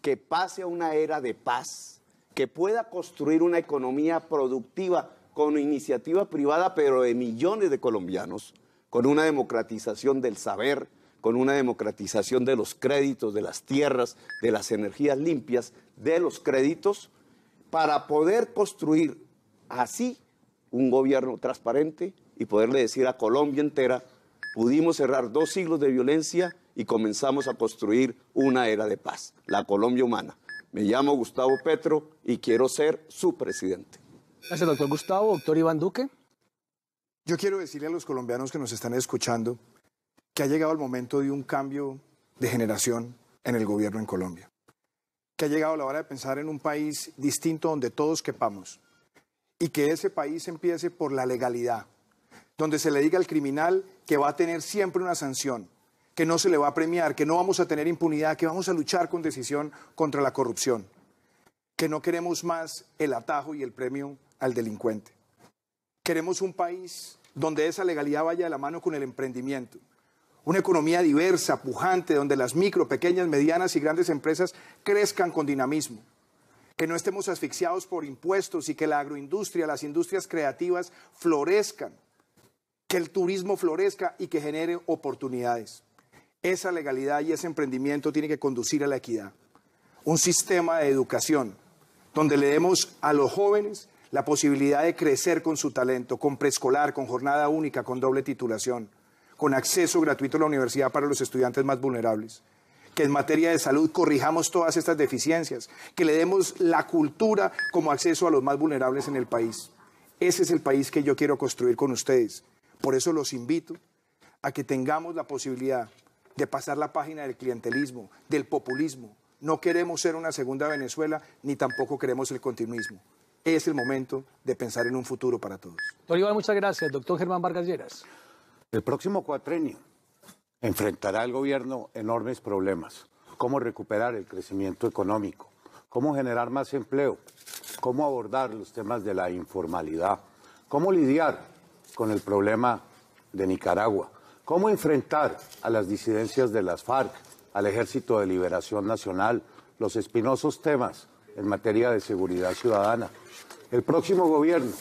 que pase a una era de paz, que pueda construir una economía productiva con iniciativa privada, pero de millones de colombianos, con una democratización del saber, con una democratización de los créditos, de las tierras, de las energías limpias, de los créditos, para poder construir así un gobierno transparente y poderle decir a Colombia entera, pudimos cerrar 2 siglos de violencia y comenzamos a construir una era de paz, la Colombia humana. Me llamo Gustavo Petro y quiero ser su presidente. Gracias, doctor Gustavo. Doctor Iván Duque. Yo quiero decirle a los colombianos que nos están escuchando que ha llegado el momento de un cambio de generación en el gobierno en Colombia. que ha llegado la hora de pensar en un país distinto donde todos quepamos y que ese país empiece por la legalidad, donde se le diga al criminal que va a tener siempre una sanción, que no se le va a premiar, que no vamos a tener impunidad, que vamos a luchar con decisión contra la corrupción, que no queremos más el atajo y el premio al delincuente. Queremos un país donde esa legalidad vaya de la mano con el emprendimiento, una economía diversa, pujante, donde las micro, pequeñas, medianas y grandes empresas crezcan con dinamismo, que no estemos asfixiados por impuestos y que la agroindustria, las industrias creativas florezcan, que el turismo florezca y que genere oportunidades. Esa legalidad y ese emprendimiento tiene que conducir a la equidad. Un sistema de educación donde le demos a los jóvenes la posibilidad de crecer con su talento, con preescolar, con jornada única, con doble titulación, con acceso gratuito a la universidad para los estudiantes más vulnerables. Que en materia de salud corrijamos todas estas deficiencias, que le demos la cultura como acceso a los más vulnerables en el país. Ese es el país que yo quiero construir con ustedes. Por eso los invito a que tengamos la posibilidad de pasar la página del clientelismo, del populismo. No queremos ser una segunda Venezuela, ni tampoco queremos el continuismo. Es el momento de pensar en un futuro para todos. Doctor Iván, muchas gracias. Doctor Germán Vargas Lleras. El próximo cuatrenio enfrentará el gobierno enormes problemas. Cómo recuperar el crecimiento económico, cómo generar más empleo, cómo abordar los temas de la informalidad, cómo lidiar con el problema de Nicaragua, cómo enfrentar a las disidencias de las FARC, al Ejército de Liberación Nacional, los espinosos temas en materia de seguridad ciudadana. El próximo gobierno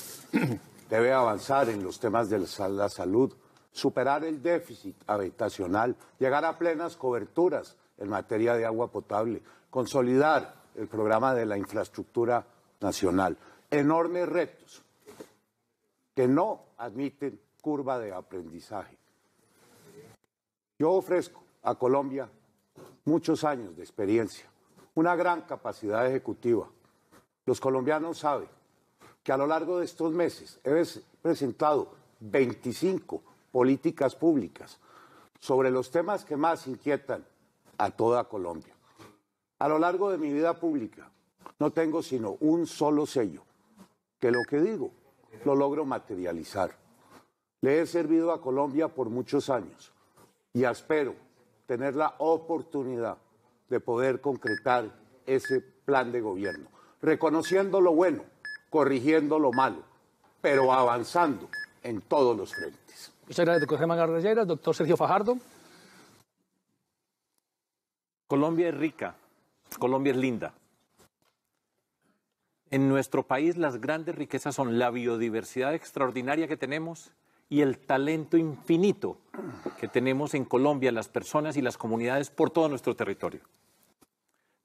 debe avanzar en los temas de la salud, superar el déficit habitacional, llegar a plenas coberturas en materia de agua potable, consolidar el programa de la infraestructura nacional. Enormes retos que no admiten curva de aprendizaje. Yo ofrezco a Colombia muchos años de experiencia, una gran capacidad ejecutiva. Los colombianos saben que a lo largo de estos meses he presentado 25 políticas públicas sobre los temas que más inquietan a toda Colombia. A lo largo de mi vida pública no tengo sino un solo sello, que lo que digo lo logro materializar. Le he servido a Colombia por muchos años y espero tener la oportunidad de poder concretar ese plan de gobierno, reconociendo lo bueno, corrigiendo lo malo, pero avanzando en todos los frentes. Muchas gracias, doctor Germán Vargas Lleras. Doctor Sergio Fajardo. Colombia es rica, Colombia es linda. En nuestro país las grandes riquezas son la biodiversidad extraordinaria que tenemos y el talento infinito que tenemos en Colombia, las personas y las comunidades por todo nuestro territorio.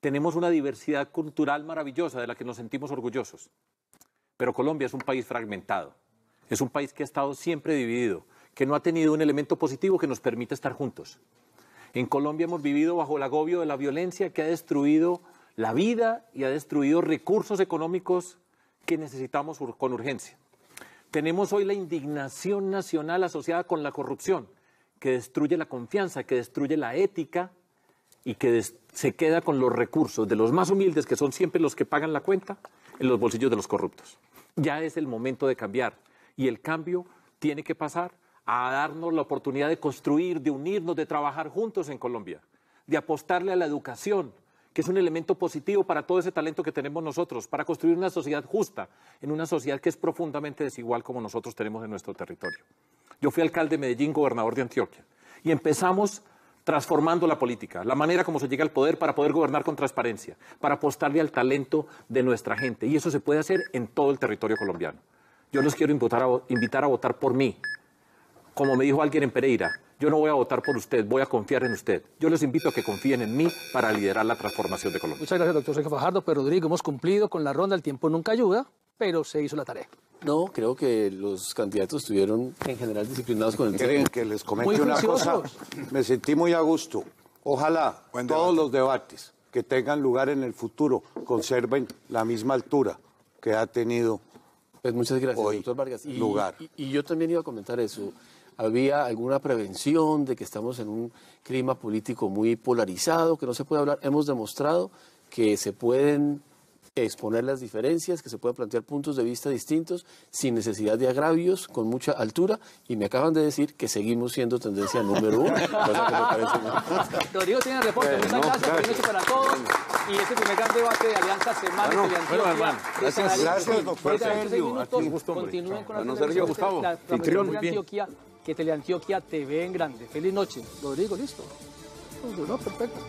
Tenemos una diversidad cultural maravillosa de la que nos sentimos orgullosos, pero Colombia es un país fragmentado, es un país que ha estado siempre dividido, que no ha tenido un elemento positivo que nos permita estar juntos. En Colombia hemos vivido bajo el agobio de la violencia que ha destruido la vida y ha destruido recursos económicos que necesitamos con urgencia. Tenemos hoy la indignación nacional asociada con la corrupción, que destruye la confianza, que destruye la ética y que se queda con los recursos de los más humildes, que son siempre los que pagan la cuenta, en los bolsillos de los corruptos. Ya es el momento de cambiar y el cambio tiene que pasar a darnos la oportunidad de construir, de unirnos, de trabajar juntos en Colombia, de apostarle a la educación, que es un elemento positivo para todo ese talento que tenemos nosotros, para construir una sociedad justa, en una sociedad que es profundamente desigual como nosotros tenemos en nuestro territorio. Yo fui alcalde de Medellín, gobernador de Antioquia, y empezamos transformando la política, la manera como se llega al poder para poder gobernar con transparencia, para apostarle al talento de nuestra gente, y eso se puede hacer en todo el territorio colombiano. Yo los quiero invitar a votar por mí. Como me dijo alguien en Pereira, yo no voy a votar por usted, voy a confiar en usted. Yo les invito a que confíen en mí para liderar la transformación de Colombia. Muchas gracias, doctor Sergio Fajardo. Pero Rodrigo, hemos cumplido con la ronda, el tiempo nunca ayuda, pero se hizo la tarea. No, creo que los candidatos estuvieron en general disciplinados con el tema. Miren, que les comente una cosa, me sentí muy a gusto. Ojalá todos los debates que tengan lugar en el futuro conserven la misma altura que ha tenido pues muchas gracias, hoy doctor Vargas. lugar. Y yo también iba a comentar eso. ¿Había alguna prevención de que estamos en un clima político muy polarizado, que no se puede hablar? Hemos demostrado que se pueden exponer las diferencias, que se pueden plantear puntos de vista distintos, sin necesidad de agravios, con mucha altura, y me acaban de decir que seguimos siendo tendencia número 1, cosa que me parece muy... Rodrigo tiene el reporte, muchas gracias, buenas noches para todos, y este primer gran debate de Alianza Semana Teleantioquia. Gracias, doctor Sergio. Continúen con la Sergio, Gustavo, de Antioquia, que Teleantioquia te ve en grande. Feliz noche. Rodrigo, ¿listo? No, perfecto.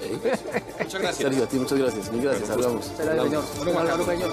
Muchas gracias. Sergio, a ti muchas gracias. Mil gracias. Hablamos. Señor. Bueno, señor.